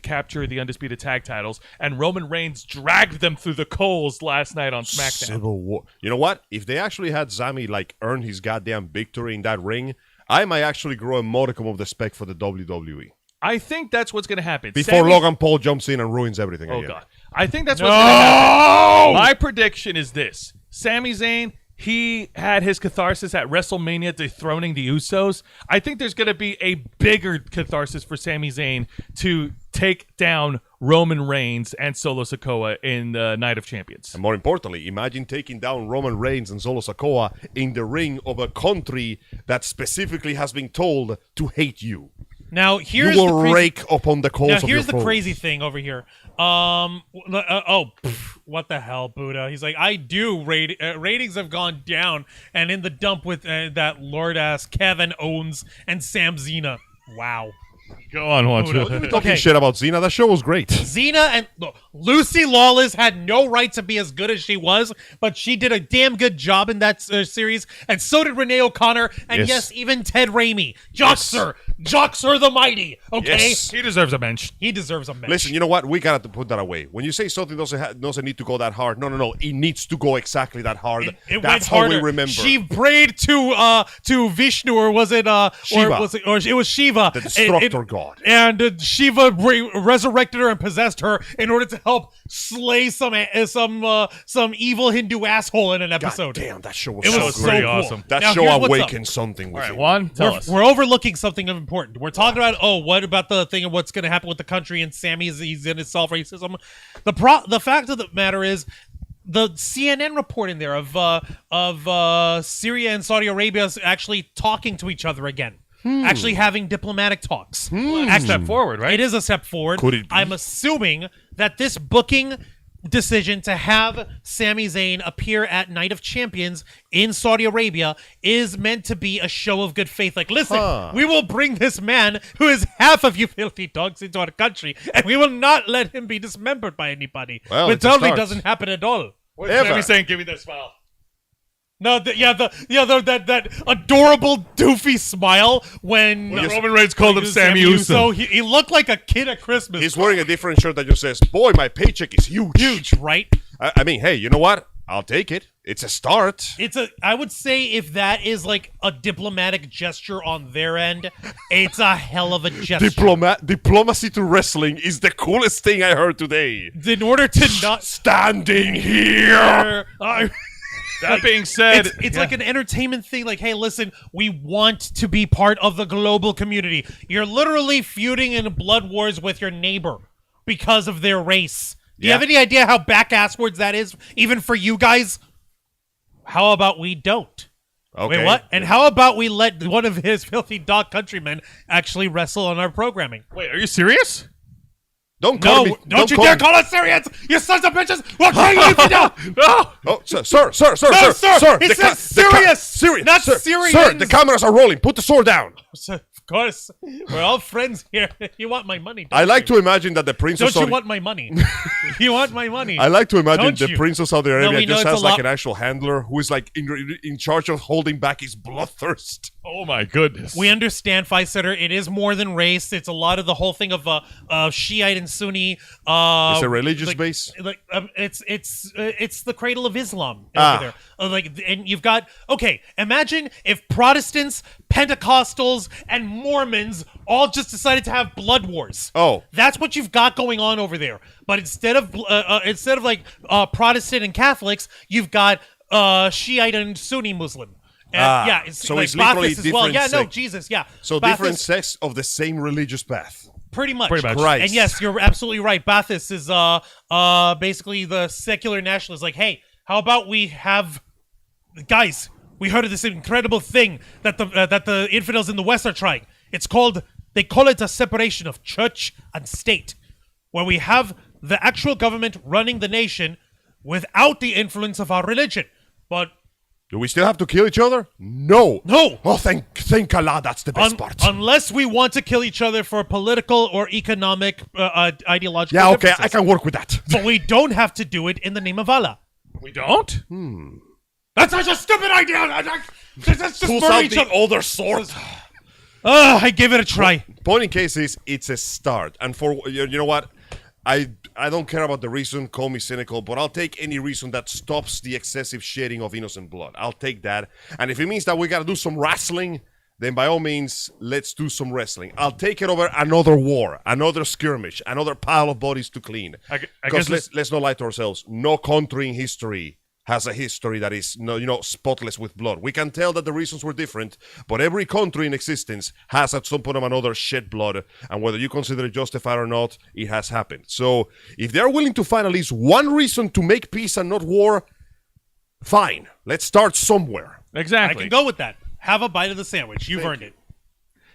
capture the undisputed tag titles, and Roman Reigns dragged them through the coals last night on SmackDown. Civil War. You know what? If they actually had Sami earn his goddamn victory in that ring, I might actually grow a modicum of respect for the WWE. I think that's what's going to happen. Before Logan Paul jumps in and ruins everything Oh again. God, I think that's what's going to happen. My prediction is this: Sami Zayn. He had his catharsis at WrestleMania dethroning the Usos. I think there's going to be a bigger catharsis for Sami Zayn to take down Roman Reigns and Solo Sikoa in the Night of Champions. And more importantly, imagine taking down Roman Reigns and Solo Sikoa in the ring of a country that specifically has been told to hate you. Now, You here's will the crazy, rake upon the coals now, of your here's the foes. crazy thing over here. What the hell, Buddha? He's like, I do. Ratings have gone down, and in the dump with that lord-ass Kevin Owens and Sam Zena. Wow. Go on, watch Talking Okay. shit about Cena, that show was great. Xena and look, Lucy Lawless had no right to be as good as she was, but she did a damn good job in that series, and so did Renee O'Connor, and yes, even Ted Raimi. Joxer the Mighty, okay? Yes. He deserves a bench. He deserves a mention. Listen, you know what? We got to put that away. When you say something doesn't need to go that hard, no. It needs to go exactly that hard. It That's went how harder. we remember. She prayed to Vishnu, or was it Shiva. or it was Shiva, The destructor god. and Shiva resurrected her and possessed her in order to help slay some evil Hindu asshole in an God episode. damn, that show was It so was great. so pretty cool. awesome. That Now, show here's what's up. awakened something All with right, you. Juan, tell us. We're overlooking something important. We're talking about what about the thing of what's going to happen with the country, and Sammy he's in his self racism. The fact of the matter is, the CNN reporting there of Syria and Saudi Arabia actually talking to each other again, actually having diplomatic talks. Step forward, right? It is a step forward. Could it be? I'm assuming that this booking decision to have Sami Zayn appear at Night of Champions in Saudi Arabia is meant to be a show of good faith. Like, listen, we will bring this man who is half of you filthy dogs into our country, and we will not let him be dismembered by anybody. Well, Which it's a totally start. doesn't happen at all. Ever. Sami Zayn, give me that smile. No, that adorable doofy smile when Roman Reigns called him Sammy Uso. He looked like a kid at Christmas. He's wearing a different shirt that just says, "Boy, my paycheck is huge." huge, right? I mean, hey, you know what? I'll take it. It's a start. I would say if that is like a diplomatic gesture on their end, it's a hell of a gesture. Diplomacy to wrestling is the coolest thing I heard today. In order to not Standing here. That being said, it's like an entertainment thing. Like, hey, listen, we want to be part of the global community. You're literally feuding in blood wars with your neighbor because of their race. Do you have any idea how back-asswards that is, even for you guys? How about we don't? Okay. Wait, what? And how about we let one of his filthy dog countrymen actually wrestle on our programming? wait, are you serious? Don't call No, me. don't you dare call us Syrians! You sons of bitches! We'll kill you if you don't! No! Oh, sir, No, sir! It says serious, not sir, Syrians! Sir, the cameras are rolling. Put the sword down. Of course. We're all friends here. You want my money, don't I like you? to imagine that the Prince of Don't you Saudi... want my money? You want my money? I like to imagine Don't the you? Prince of Saudi No, Arabia we know just it's has a like lot- an actual handler who is like in charge of holding back his bloodthirst. Oh my goodness. We understand, Fisetter. It is more than race. It's a lot of the whole thing of Shiite and Sunni. It's a religious like, base. It's the cradle of Islam Ah. over there. And you've got imagine if Protestants, Pentecostals, and Mormons all just decided to have blood wars. Oh. That's what you've got going on over there. But instead of Protestant and Catholics, you've got Shiite and Sunni Muslim. And, yeah, it's so like it's literally Ba'athist as well. different Yeah, no, sect. Jesus, yeah. So Ba'athist, different sects of the same religious path. pretty much. Pretty much. Christ. And yes, you're absolutely right. Ba'athist is basically the secular nationalists. Like, hey, how about we have guys? We heard of this incredible thing that the infidels in the West are trying. They call it a separation of church and state, where we have the actual government running the nation without the influence of our religion. But Do we still have to kill each other? No. no, Oh, thank Allah, that's the best part. unless we want to kill each other for political or economic, ideological Yeah, okay, differences. I can work with that. But we don't have to do it in the name of Allah. we don't? That's such a stupid idea. Let's just Pulls murder out each the other. older sword. I give it a try. Point in case is, it's a start. And for, you know what? I don't care about the reason, call me cynical, but I'll take any reason that stops the excessive shedding of innocent blood. I'll take that. And if it means that we gotta do some wrestling, then by all means, let's do some wrestling. I'll take it over another war, another skirmish, another pile of bodies to clean. I guess Because let's not lie to ourselves. No country in history has a history that is spotless with blood. We can tell that the reasons were different, but every country in existence has at some point or another shed blood, and whether you consider it justified or not, it has happened. So if they're willing to find at least one reason to make peace and not war, fine. Let's start somewhere. I Exactly. can go with that. Have a bite of the sandwich. You've earned it.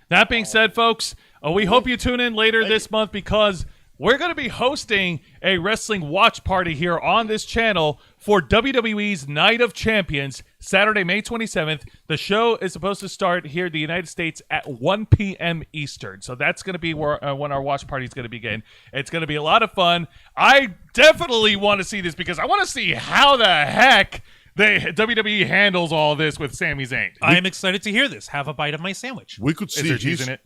That being said, folks, we hope you tune in later this month because we're going to be hosting a wrestling watch party here on this channel for WWE's Night of Champions, Saturday, May 27th. The show is supposed to start here in the United States at 1 p.m. Eastern. So that's going to be where, when our watch party is going to begin. It's going to be a lot of fun. I definitely want to see this because I want to see how the heck WWE handles all this with Sami Zayn. I am excited to hear this. Have a bite of my sandwich. We could Is see there cheese in it?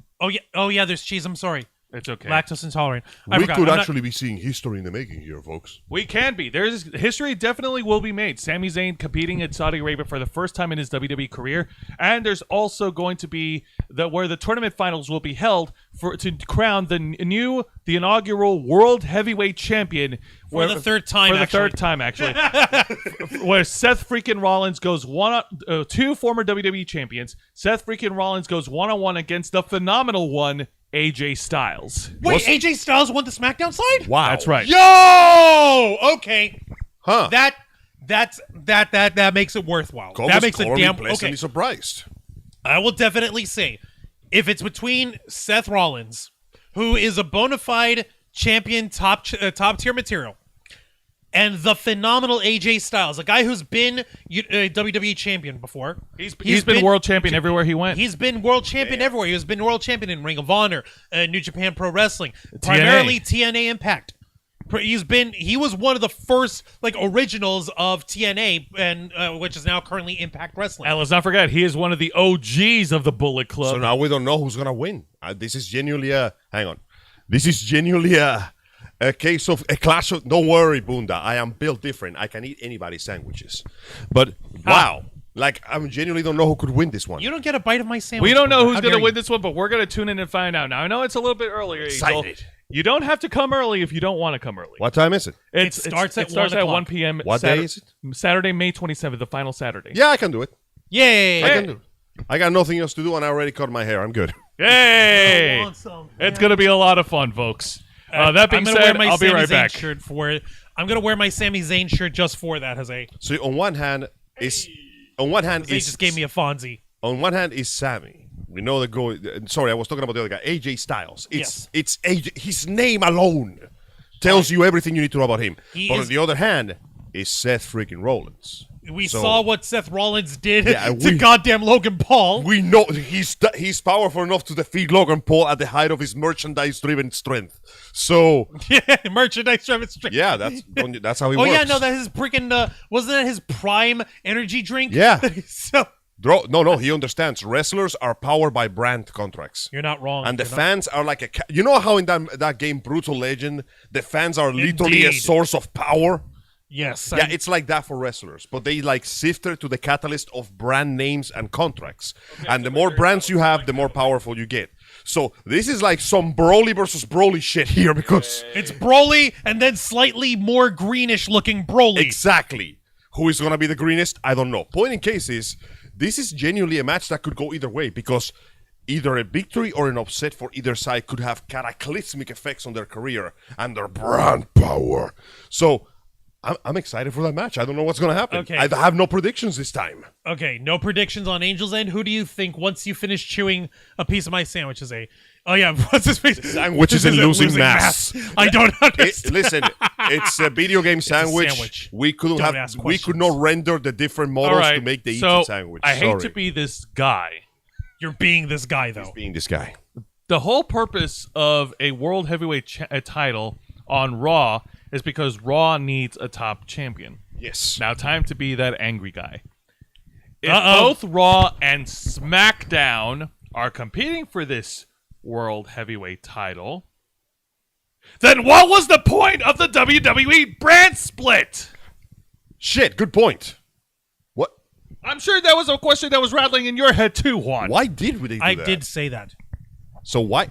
Oh yeah, there's cheese. I'm sorry. It's okay. Lactose intolerant. I We forgot. could I'm not- actually be seeing history in the making here, folks. We can be. There's history definitely will be made. Sami Zayn competing in Saudi Arabia for the first time in his WWE career, and there's also going to be where the tournament finals will be held to crown the inaugural World Heavyweight Champion For the third time, For the actually. third time, actually, where Seth freaking Rollins goes two former WWE champions. Seth freaking Rollins goes one-on-one against the phenomenal one, AJ Styles. Wait, AJ Styles won the SmackDown side? Wow. That's right. Yo! Okay. Huh. That makes it worthwhile. That makes it damn pleasantly okay. surprised. I will definitely say, if it's between Seth Rollins, who is a bona fide champion, top tier material, and the phenomenal AJ Styles, a guy who's been WWE champion before. He's been world champion everywhere he went. He's been world champion everywhere. He's been world champion in Ring of Honor, New Japan Pro Wrestling, primarily TNA Impact. He was one of the first originals of TNA, and which is now currently Impact Wrestling. And let's not forget, he is one of the OGs of the Bullet Club. So now we don't know who's gonna win. This is genuinely a case of a clash of. Don't worry, Bunda. I am built different. I can eat anybody's sandwiches. But wow, I genuinely don't know who could win this one. You don't get a bite of my sandwich. We don't know who's How going dare to win you. this one, but we're going to tune in and find out. Now, I know it's a little bit earlier, Angel. Excited. You don't have to come early if you don't want to come early. What time is it? It starts at 1 1 o'clock. p.m. What day is it? Saturday, May 27th, the final Saturday. Yeah, I can do it. Yay! I can do it. I got nothing else to do, and I already cut my hair. I'm good. Yay! I want some. It's going to be a lot of fun, folks. That being I'm gonna said, wear my I'll be Sami right Zayn back. shirt for it. I'm gonna wear my Sami Zayn shirt just for that, Jose. So on one hand They is just gave me a Fonzie. on one hand is Sammy. We know the goal. Sorry, I was talking about the other guy, AJ Styles. It's AJ. His name alone tells you everything you need to know about him. He But is- on the other hand is Seth freaking Rollins. We So- saw what Seth Rollins did Yeah, to goddamn Logan Paul. We know he's powerful enough to defeat Logan Paul at the height of his merchandise-driven strength. So Yeah, merchandise driven straight. yeah, that's how he Oh works. yeah, no, that his freaking wasn't that his prime energy drink? Yeah. So No, he understands. Wrestlers are powered by brand contracts. you're not wrong. And the You're not- fans are like you know how in that game Brutal Legend, the fans are literally a Indeed. source of power? Yes. Yeah, it's like that for wrestlers, but they like sifter to the catalyst of brand names and contracts. And the more brands you have, the more powerful you get. So this is like some Broly versus Broly shit here because it's Broly and then slightly more greenish looking Broly. exactly who is gonna be the greenest, I don't know. Point in case is this is genuinely a match that could go either way because either a victory or an upset for either side could have cataclysmic effects on their career and their brand power. So I'm excited for that match. I don't know what's going to happen. Okay. I have no predictions this time. Okay, no predictions on Angel's End. Who do you think once you finish chewing a piece of my sandwich is a? Oh yeah, what's his face? Sandwich is a losing mass. I don't understand. Listen, it's a video game sandwich. sandwich. We couldn't Don't have. ask We could questions. not render the different models All right. to make the so eating sandwich. I hate Sorry. to be this guy. You're being this guy though. being this guy. The whole purpose of a world heavyweight title on Raw is because Raw needs a top champion. Yes. Now, time to be that angry guy. If Uh-oh. both Raw and SmackDown are competing for this world heavyweight title, then what was the point of the WWE brand split? Shit. Good point. What? I'm sure that was a question that was rattling in your head too, Juan. Why did we do I that? did say that. So why?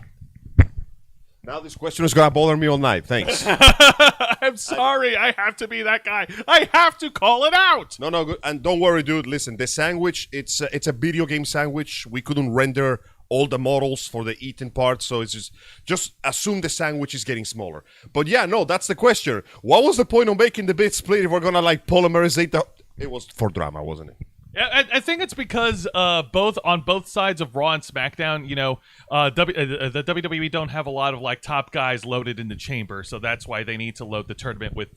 Now this question is gonna bother me all night. Thanks. I'm sorry. I have to be that guy. I have to call it out. No, good. And don't worry, dude. Listen, the sandwich, it's a video game sandwich. We couldn't render all the models for the eating part, so it's just assume the sandwich is getting smaller. But yeah, no, that's the question. What was the point of making the bit split if we're gonna like polymerizate the? It was for drama, wasn't it? Yeah, I think it's because both sides of Raw and SmackDown, you know, the WWE don't have a lot of like top guys loaded in the chamber, so that's why they need to load the tournament with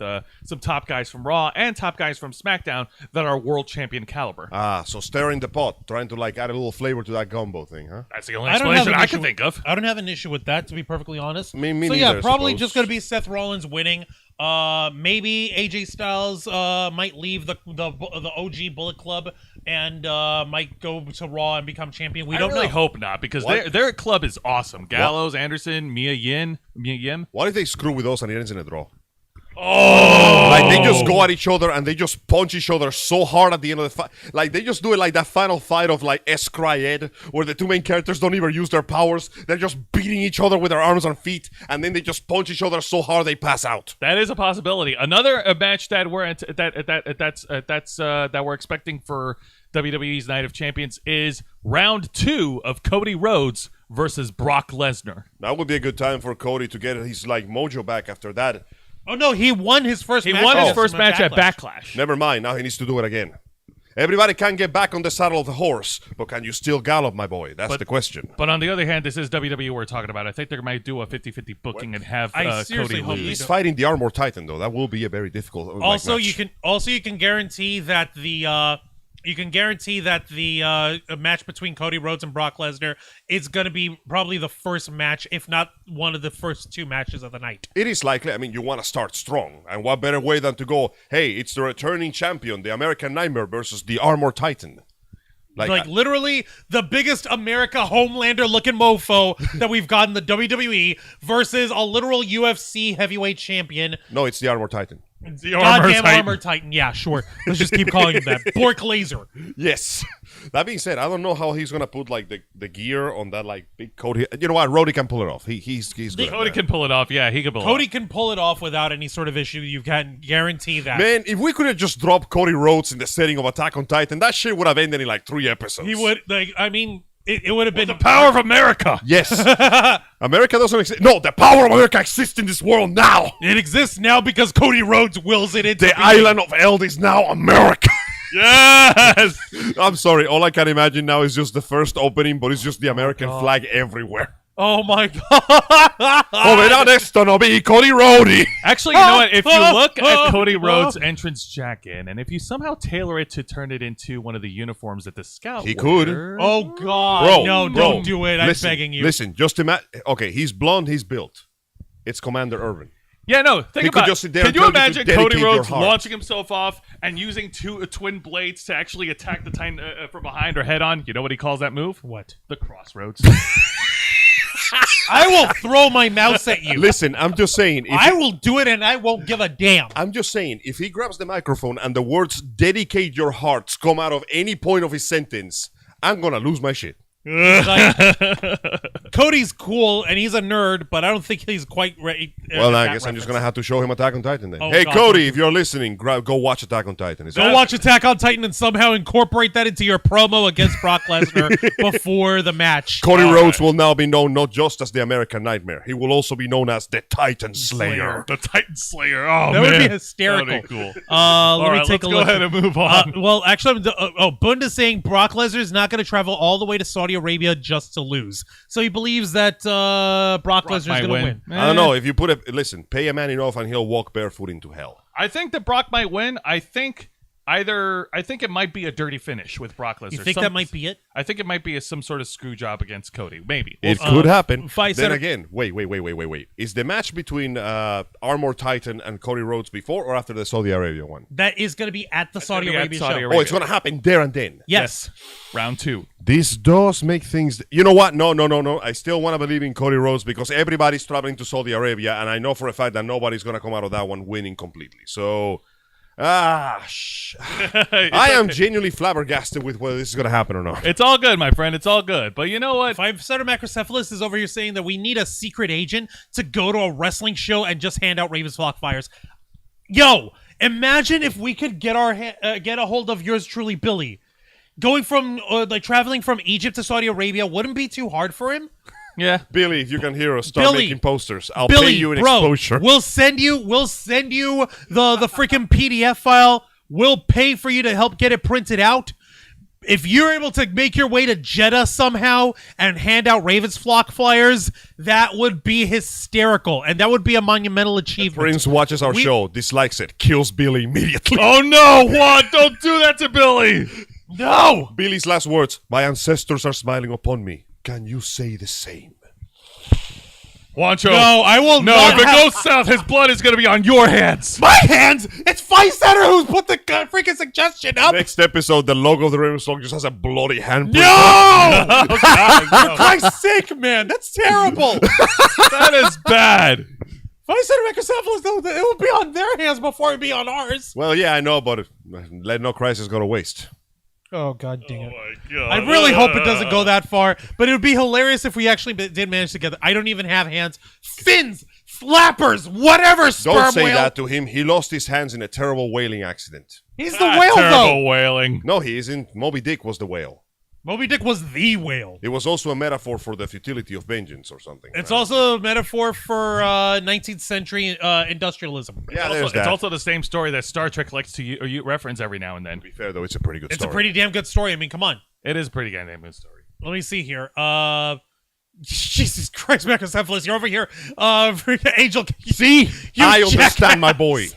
some top guys from Raw and top guys from SmackDown that are world champion caliber. Ah, so stirring the pot, trying to like add a little flavor to that gumbo thing, huh? That's the only I don't have explanation an I issue can think of. I don't have an issue with that, to be perfectly honest. Me so yeah, neither, I probably suppose. just gonna be Seth Rollins winning. Maybe AJ Styles might leave the OG Bullet Club and might go to Raw and become champion. We I don't really know. hope not, because What? their club is awesome. Gallows, Anderson, Mia Yim. What if they screw with us and it ends in a draw? Oh, Like they just go at each other and they just punch each other so hard at the end of the fight. Like they just do it like that final fight of like Ed, where the two main characters don't even use their powers. They're just beating each other with their arms and feet, and then they just punch each other so hard they pass out. That is a possibility. Another match that we're expecting for WWE's Night of Champions is round 2 of Cody Rhodes versus Brock Lesnar. That would be a good time for Cody to get his like mojo back after that. Oh no, he won his first. He match won his against first him match at Backlash. Never mind, now he needs to do it again. Everybody can get back on the saddle of the horse, but can you still gallop, my boy? That's the question. But on the other hand, this is WWE we're talking about. I think they might do a 50-50 booking and have I seriously Cody hope lose. He's fighting the Armor Titan, though. That will be a very difficult. like, Also, match. you can guarantee that the match between Cody Rhodes and Brock Lesnar is going to be probably the first match, if not one of the first 2 matches of the night. It is likely. I mean, you want to start strong. And what better way than to go, hey, it's the returning champion, the American Nightmare versus the Armor Titan. Like literally the biggest America Homelander looking mofo that we've got in the WWE versus a literal UFC heavyweight champion. No, it's the Armor Titan. The Armor Goddamn Titan. Armor Titan. Yeah, sure. Let's just keep calling him that. Bork Laser. Yes. That being said, I don't know how he's going to put like the gear on that like big coat. You know what? Rhodey can pull it off. He's good at Cody that. can pull it off. Yeah, he can pull it Cody off. can pull it off without any sort of issue. You can guarantee that. Man, if we could have just dropped Cody Rhodes in the setting of Attack on Titan, that shit would have ended in like 3 episodes. He would, like, I mean, it would have been The power of America. Yes. America doesn't exist. No, the power of America exists in this world now. It exists now because Cody Rhodes wills it into The being. island of Eld is now America. Yes. I'm sorry. All I can imagine now is just the first opening, but it's just the American flag everywhere. Oh my god! Come esto no be Cody Rhodey. Actually, you know what? If you look at Cody Rhodes' entrance jacket, and if you somehow tailor it to turn it into one of the uniforms that the Scout He could. wear- Oh god! Bro, No, bro, don't do it. I'm listen, begging you. Listen, just imagine. Okay, he's blonde, he's built. It's Commander Irvin. Yeah, no. Think He could about just it. sit there Can and you tell you to imagine dedicate Cody your Rhodes heart. launching himself off and using two twin blades to actually attack the Titan from behind or head on? You know what he calls that move? What? The crossroads. I will throw my mouse at you. Listen, I'm just saying. I will do it, and I won't give a damn. I'm just saying, if he grabs the microphone and the words "dedicate your hearts" come out of any point of his sentence, I'm gonna lose my shit. Like, Cody's cool, and he's a nerd, but I don't think he's quite ready. Well, I guess I'm just gonna have to show him Attack on Titan then. Oh, Hey, God. Cody, if you're listening, go watch Attack on Titan. Go watch Attack on Titan and somehow incorporate that into your promo against Brock Lesnar before the match. Cody Rhodes will now be known not just as the American Nightmare; he will also be known as the Titan Slayer. The Titan Slayer. Oh, That man. would be hysterical. That would be cool. Let me right, take let's a go look. ahead and move on. Well, actually, Bund is saying Brock Lesnar is not going to travel all the way to Saudi Arabia just to lose. So he believes that Brock Lesnar is might going to win. I don't know if you put it. Listen, pay a man enough and he'll walk barefoot into hell. I think that Brock might win. I think it might be a dirty finish with Brock Lesnar. You think that might be it? I think it might be some sort of screw job against Cody. Maybe. It could happen. Fight Then Center- again, wait. Is the match between Armor Titan and Cody Rhodes before or after the Saudi Arabia one? That is going to be at the Saudi gonna be at Arabia Saudi show. Arabia. Oh, it's gonna happen there and then. Yes. Round 2. This does make things. You know what? No. I still want to believe in Cody Rhodes because everybody's traveling to Saudi Arabia, and I know for a fact that nobody's gonna come out of that one winning completely. So, I am genuinely flabbergasted with whether this is gonna happen or not. It's all good, my friend. It's all good. But you know what? Five Center Macrocephalus is over here saying that we need a secret agent to go to a wrestling show and just hand out Ravens Flock flyers. Yo, imagine if we could get get a hold of yours truly, Billy. Going from traveling from Egypt to Saudi Arabia wouldn't be too hard for him. Yeah. Billy, if you can hear us, start Billy, making posters. I'll Billy, pay you in bro, exposure. we'll send you the freaking PDF file. We'll pay for you to help get it printed out. If you're able to make your way to Jeddah somehow and hand out Ravens Flock flyers, that would be hysterical, and that would be a monumental achievement. Prince watches our show, dislikes it, kills Billy immediately. Oh no! What? Don't do that to Billy. No! Billy's last words: "My ancestors are smiling upon me. Can you say the same?" Wancho. No, I will No, not if it have- goes south, his blood is going to be on your hands. My hands! It's Fight Center who's put the freaking suggestion up! Next episode, the logo of the Raven Song just has a bloody handprint. No! Oh, God, For no. Christ's sake, man, that's terrible! That is bad. Fight Center Macrocephalus, though, it will be on their hands before it be on ours. Well, yeah, I know, but let no crisis go to waste. Oh, god dang it. My God. I really hope it doesn't go that far, but it would be hilarious if we actually did manage to get it. I don't even have hands. Fins! Flappers! Whatever, sperm Don't say whale! that to him. He lost his hands in a terrible whaling accident. He's the whale, Terrible though! wailing. No, he isn't. Moby Dick was the whale. Moby Dick was the whale. It was also a metaphor for the futility of vengeance or something. It's also a metaphor for 19th century industrialism. Yeah, there's It's that. also the same story that Star Trek likes to reference every now and then. To be fair, though, it's a pretty good It's story. a pretty damn good story. I mean, come on. It is a pretty goddamn good story. Let me see here. Jesus Christ, Macrocephalus, you're over here. Angel, See? You I jackass. understand, my boy.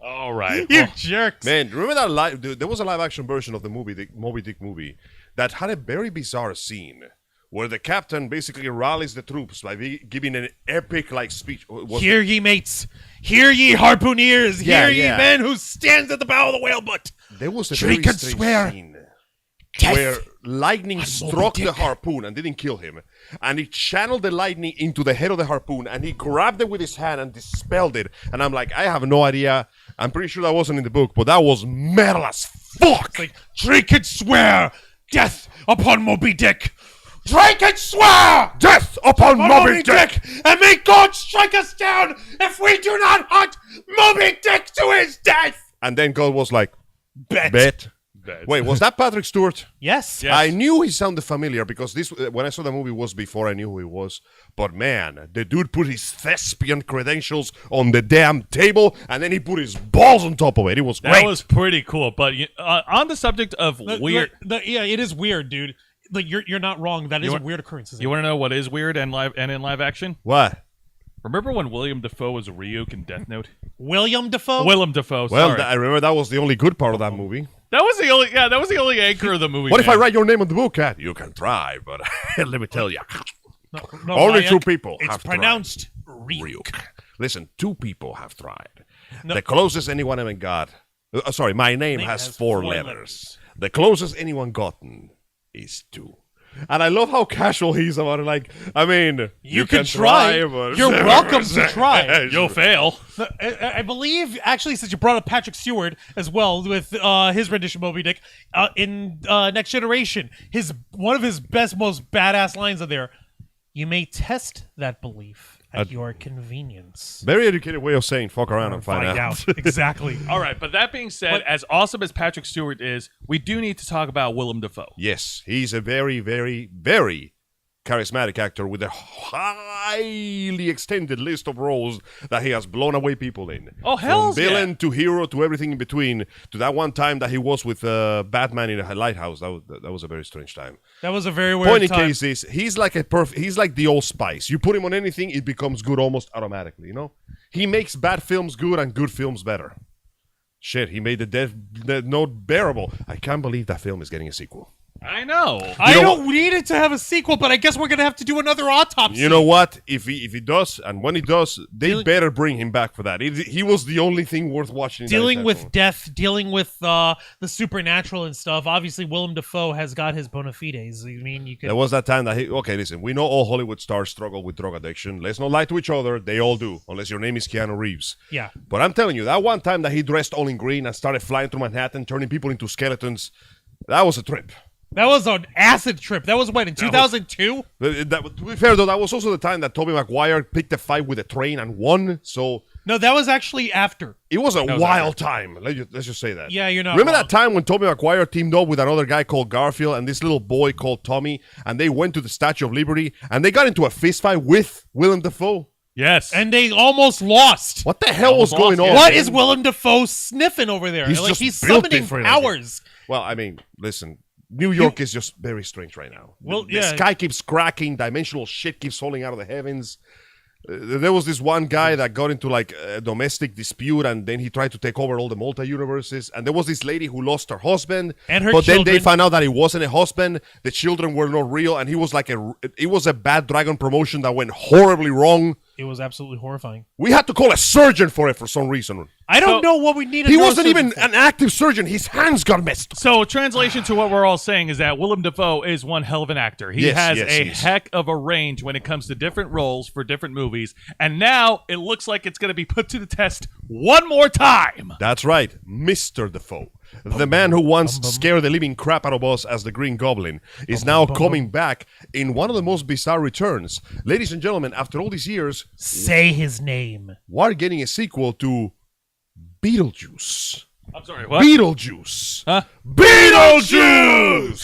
All right. you Well, jerks. Man, remember that there was a live-action version of the Moby Dick movie that had a very bizarre scene where the captain basically rallies the troops by giving an epic, speech. Hear ye, mates. Hear ye, harpooneers. Yeah, Hear ye, yeah. men who stands at the bow of the whale butt. There was a Shriek very and strange swear. scene Death where lightning on struck Moby the Dick. harpoon and didn't kill him, and he channeled the lightning into the head of the harpoon, and he grabbed it with his hand and dispelled it. And I'm like, I have no idea. I'm pretty sure that wasn't in the book, but that was metal as fuck. Like, drink and swear. Death upon Moby Dick. Drink and swear. Death upon Moby Dick! And may God strike us down if we do not hunt Moby Dick to his death. And then God was like, Bet. bet. Wait, was that Patrick Stewart? Yes. Yeah. I knew he sounded familiar because this, when I saw the movie, was before I knew who he was. But man, the dude put his thespian credentials on the damn table, and then he put his balls on top of it. It was great. that was pretty cool. But on the subject of weird, Yeah, it is weird, dude. like you're not wrong. That is a weird occurrence. You want to know what is weird and in live action? What? Remember when William Dafoe was Ryuk in Death Note? William Dafoe? Willem Dafoe. Well, Sorry. I remember that was the only good part of that movie. That was the only. Yeah, that was the only anchor of the movie. What if man. I write your name on the book, Cat? You can try, but let me tell you. No, Only Ryan, two people It's have pronounced tried. Ryuk. Listen, 2 people have tried. No. The closest anyone ever got. Sorry, my name has 4 letters. The closest anyone gotten is 2. And I love how casual he's about it. Like, I mean, You can try. but You're welcome to try. You'll fail. I believe, actually, since you brought up Patrick Stewart as well with his rendition of Moby Dick in Next Generation, one of his most badass lines are there. You may test that belief at your convenience. Very educated way of saying fuck around and find out. Exactly. All right, but that being said, as awesome as Patrick Stewart is, we do need to talk about Willem Dafoe. Yes, he's a very, very, very charismatic actor with a highly extended list of roles that he has blown away people in. Oh, hell From villain to hero to everything in between. To that one time that he was with Batman in a lighthouse. That was a very strange time. That was a very weird Point in time. case is he's like he's like the Old Spice. You put him on anything, it becomes good almost automatically. You know, he makes bad films good and good films better. Shit, he made the Death Note bearable. I can't believe that film is getting a sequel. I know. I don't need it to have a sequel, but I guess we're going to have to do another autopsy. You know what? If he does, and when he does, they better bring him back for that. He was the only thing worth watching. In Dealing that with film. death, dealing with the supernatural and stuff. Obviously, Willem Dafoe has got his bona fides. I mean, you could. There was that time that okay, listen, we know all Hollywood stars struggle with drug addiction. Let's not lie to each other. They all do, unless your name is Keanu Reeves. Yeah. But I'm telling you, that one time that he dressed all in green and started flying through Manhattan, turning people into skeletons, that was a trip. That was an acid trip. That was when, in 2002? To be fair, though, that was also the time that Tobey Maguire picked a fight with a train and won. So No, that was actually after. it was a wild time. Let's just say that. Yeah, you're not Remember wrong. that time when Tobey Maguire teamed up with another guy called Garfield and this little boy called Tommy, and they went to the Statue of Liberty and they got into a fist fight with Willem Dafoe? Yes. And they almost lost. What the hell was going on? What man? is Willem Dafoe sniffing over there? He's Like, just he's built summoning different, I powers. Well, I mean, listen. New York is just very strange right now. Well, the yeah. sky keeps cracking, dimensional shit keeps falling out of the heavens. There was this one guy that got into like a domestic dispute, and then he tried to take over all the multi-universes. And there was this lady who lost her husband, And her but then they children. found out that it wasn't a husband. The children were not real, and he was like it was a bad dragon promotion that went horribly wrong. It was absolutely horrifying. We had to call a surgeon for it for some reason. I don't So- know what we needed. He wasn't even an active surgeon. His hands got messed. So, translation to what we're all saying is that Willem Dafoe is one hell of an actor. He Yes, has yes, a he is. heck of a range when it comes to different roles for different movies. And now it looks like it's going to be put to the test one more time. That's right, Mr. Defoe. The man who once scared the living crap out of us as the Green Goblin is now coming back in one of the most bizarre returns. Ladies and gentlemen, after all these years, Say his name. we're getting a sequel to Beetlejuice. I'm sorry, what? Beetlejuice. Huh? Beetlejuice!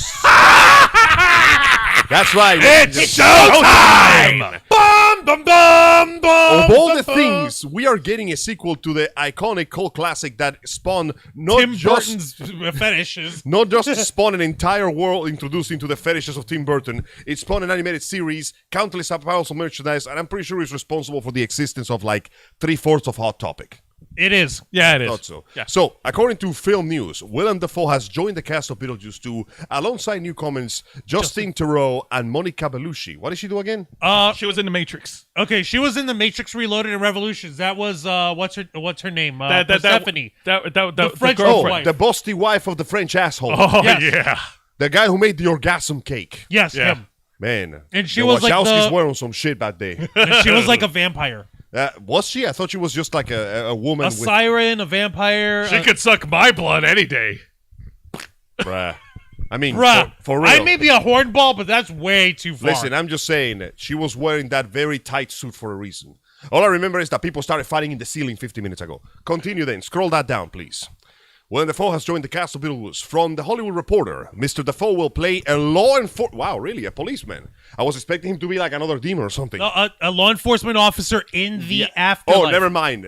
That's right. It's showtime! Bum, bum, bum, bum, Of all the bum, things, we are getting a sequel to the iconic cult classic that spawned not Tim just Burton's fetishes. not just spawn an entire world introduced into the fetishes of Tim Burton, it spawned an animated series, countless piles of merchandise, and I'm pretty sure it's responsible for the existence of like 3/4 of Hot Topic. It is. Yeah, it is. Thought so. Yeah. So, according to Film News, Willem Dafoe has joined the cast of Beetlejuice 2 alongside newcomers Justine Theroux and Monica Bellucci. What did she do again? She was in The Matrix. Okay, she was in the Matrix Reloaded and Revolutions. That was what's her name? That Persephone. The French Oh, wife. the busty wife of the French asshole. Oh, Yes. yeah. The guy who made the orgasm cake. Yes, Yeah. him. Man. And she the was like Wachowskis the- were on some shit that day. And she was like a vampire, Was she? I thought she was just like a woman a with... siren, a vampire. She could suck my blood any day. Bruh. I mean, Bruh, for real. I may be a hornball, but that's way too far. Listen, I'm just saying that she was wearing that very tight suit for a reason. All I remember is that people started fighting in the ceiling 50 minutes ago. Continue then. Scroll that down, please. Willem Dafoe has joined the cast of Beetlejuice. From The Hollywood Reporter, Mr. Dafoe will play a law enforcement... Wow, really? A policeman? I was expecting him to be like another demon or something. a law enforcement officer in the afterlife. Oh, never mind.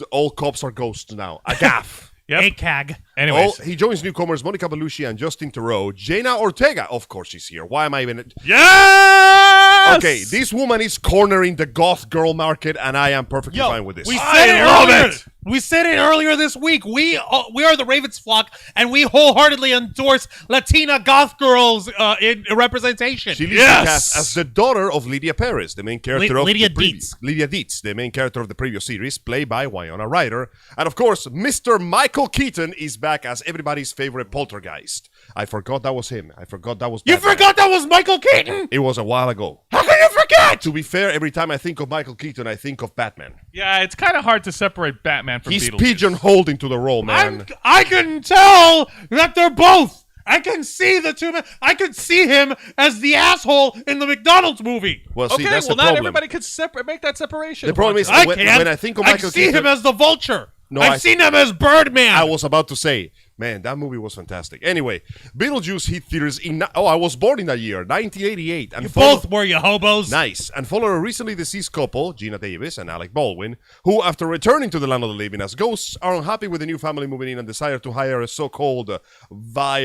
All cops are ghosts now. A gaff. Yep. ACAG. Anyways. Oh, he joins newcomers Monica Bellucci and Justin Theroux. Jenna Ortega, of course, she's here. Why am I even? Yes! Okay, this woman is cornering the goth girl market, and I am perfectly fine with this. We I said it love earlier. it. We said it earlier this week. We are the Ravens flock, and we wholeheartedly endorse Latina goth girls in representation. She leads Yes! the cast as the daughter of Lydia Perez, the main character of Lydia the previous Lydia Dietz, the main character of the previous series, played by Winona Ryder. And of course, Mr. Michael Keaton is back as everybody's favorite poltergeist. I forgot that was him. I forgot that was You Batman. forgot that was Michael Keaton? It was a while ago. How can you forget? To be fair, every time I think of Michael Keaton, I think of Batman. Yeah, it's kind of hard to separate Batman from He's Beetlejuice. pigeonholed into the role, man. I can tell that they're both. I can see the two men. I could see him as the asshole in the McDonald's movie. Well, see, Okay, that's well, the not problem. everybody could make that separation. The problem is I when can't. I think of I Michael see Keaton, him as the Vulture. No, I've seen him as Birdman. I was about to say, man, that movie was fantastic. Anyway, Beetlejuice hit theaters in. I was born in that year, 1988, and you both were, you hobos. Nice. And follow a recently deceased couple, Gina Davis and Alec Baldwin, who, after returning to the land of the living as ghosts, are unhappy with the new family moving in and desire to hire a so-called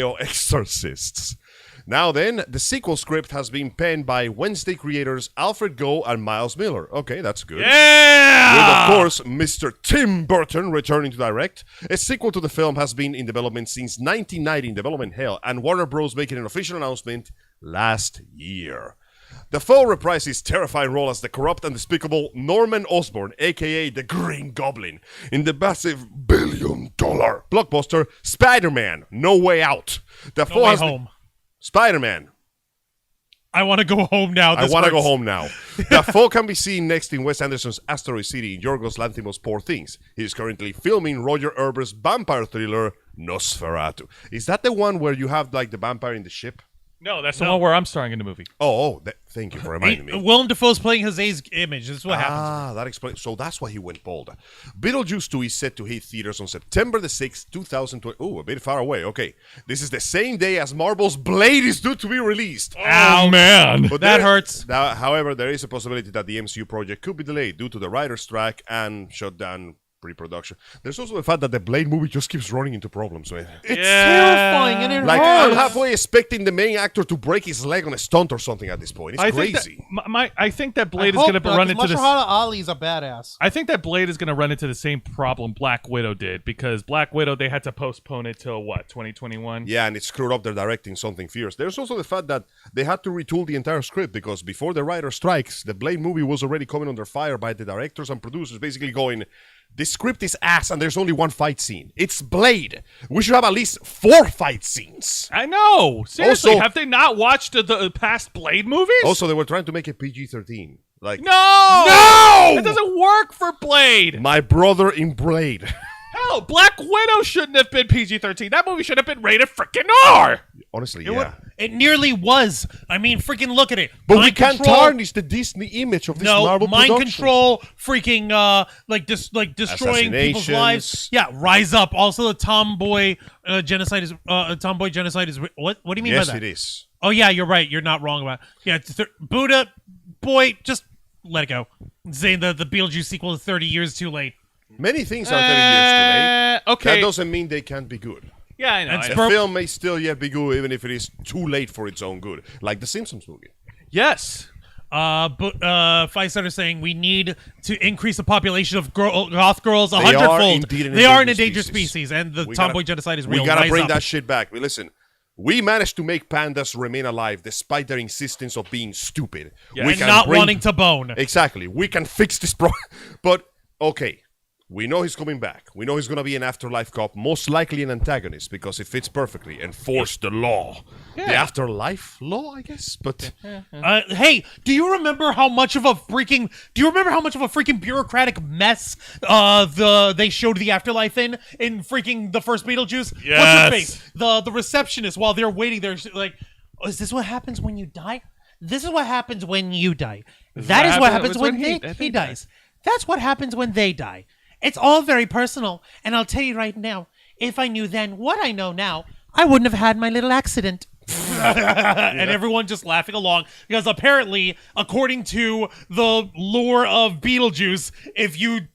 bio-exorcists. Now then, the sequel script has been penned by Wednesday creators Alfred Goh and Miles Miller. Okay, that's good. Yeah! With, of course, Mr. Tim Burton returning to direct. A sequel to the film has been in development since 1990 in development hell, and Warner Bros. Making an official announcement last year. Dafoe reprised his terrifying role as the corrupt and despicable Norman Osborn, a.k.a. the Green Goblin, in the massive billion-dollar blockbuster Spider-Man: No Way Out. Dafoe No Way has Home. Spider-Man. I want to go home now. I want to go home now. Dafoe can be seen next in Wes Anderson's Asteroid City in Yorgos Lanthimos' Poor Things. He is currently filming Roger Ebert's vampire thriller Nosferatu. Is that the one where you have like the vampire in the ship? No, that's the one where I'm starring in the movie. Thank you for reminding me. Willem Dafoe's playing Jose's image. This is what happens. That explains. So that's why he went bald. Beetlejuice 2 is set to hit theaters on September the 6th, 2020. Oh, a bit far away. Okay. This is the same day as Marvel's Blade is due to be released. Oh, man. But That hurts. However, there is a possibility that the MCU project could be delayed due to the writer's strike and shut down pre-production. There's also the fact that the Blade movie just keeps running into problems. Man. It's terrifying and it Like, hurts. I'm halfway expecting the main actor to break his leg on a stunt or something at this point. It's crazy. I think that Blade is going to run into this. Mahershala Ali's a badass. I think that Blade is going to run into the same problem Black Widow did, because Black Widow, they had to postpone it till what, 2021? Yeah, and it screwed up their directing something fierce. There's also the fact that they had to retool the entire script because before the writer strikes, the Blade movie was already coming under fire by the directors and producers, basically going, this script is ass and there's only one fight scene. It's Blade. We should have at least 4 fight scenes. I know. Seriously, Also- have they not watched the past Blade movies? Also, they were trying to make it PG-13. Like, no! It doesn't work for Blade. my brother in Blade. Hell, Black Widow shouldn't have been PG-13. That movie should have been rated freaking R. Honestly, yeah. It nearly was. I mean, freaking look at it. But Mind we can't control- tarnish the Disney image of this Marvel mind production. control, freaking destroying people's lives. Assassinations. Yeah, rise up. Also, the tomboy genocide is what? What do you mean Yes, by that? it is. Oh yeah, you're right. You're not wrong about. Yeah, Buddha, boy, just let it go. Saying the Beetlejuice sequel is 30 years too late. Many things are 30 years too late. Okay. That doesn't mean they can't be good. Yeah, I know. And I The know. film may still yet be good, even if it is too late for its own good. Like the Simpsons movie. Yes. But Pfizer is saying we need to increase the population of goth girls They are 100-fold. indeed an They are an endangered endangered species. species, and the We tomboy gotta- genocide is real. We gotta Rise bring up. that shit back. Listen, we managed to make pandas remain alive despite their insistence of being stupid. Yeah. We and can not bring- wanting to bone. Exactly. We can fix this problem. But, okay. We know he's coming back. We know he's going to be an afterlife cop, most likely an antagonist because it fits perfectly. Enforce the law. The afterlife law, I guess. But Hey, do you remember how much of a freaking bureaucratic mess they showed the afterlife in freaking the first Beetlejuice? What's Yes. her face? The receptionist while they're waiting there, she's like, oh, is this what happens when you die? This is what happens when you die. That is what happens when he dies. That's what happens when they die. It's all very personal, and I'll tell you right now, if I knew then what I know now, I wouldn't have had my little accident. And everyone just laughing along because apparently, according to the lore of Beetlejuice, if you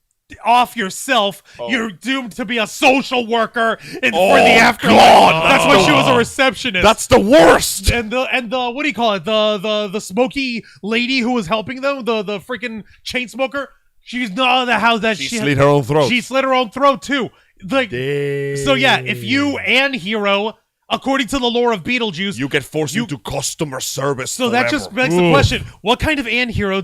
off yourself, you're doomed to be a social worker for the afterlife. God, that's why she was a receptionist. That's the worst. and the what do you call it? The smoky lady who was helping them, the freaking chain smoker. She's not the how that She slit her own throat. She slit her own throat too. Like Damn. so, yeah. If you and Hero, according to the lore of Beetlejuice, You get forced into customer service. so that just begs the question: what kind of anti-hero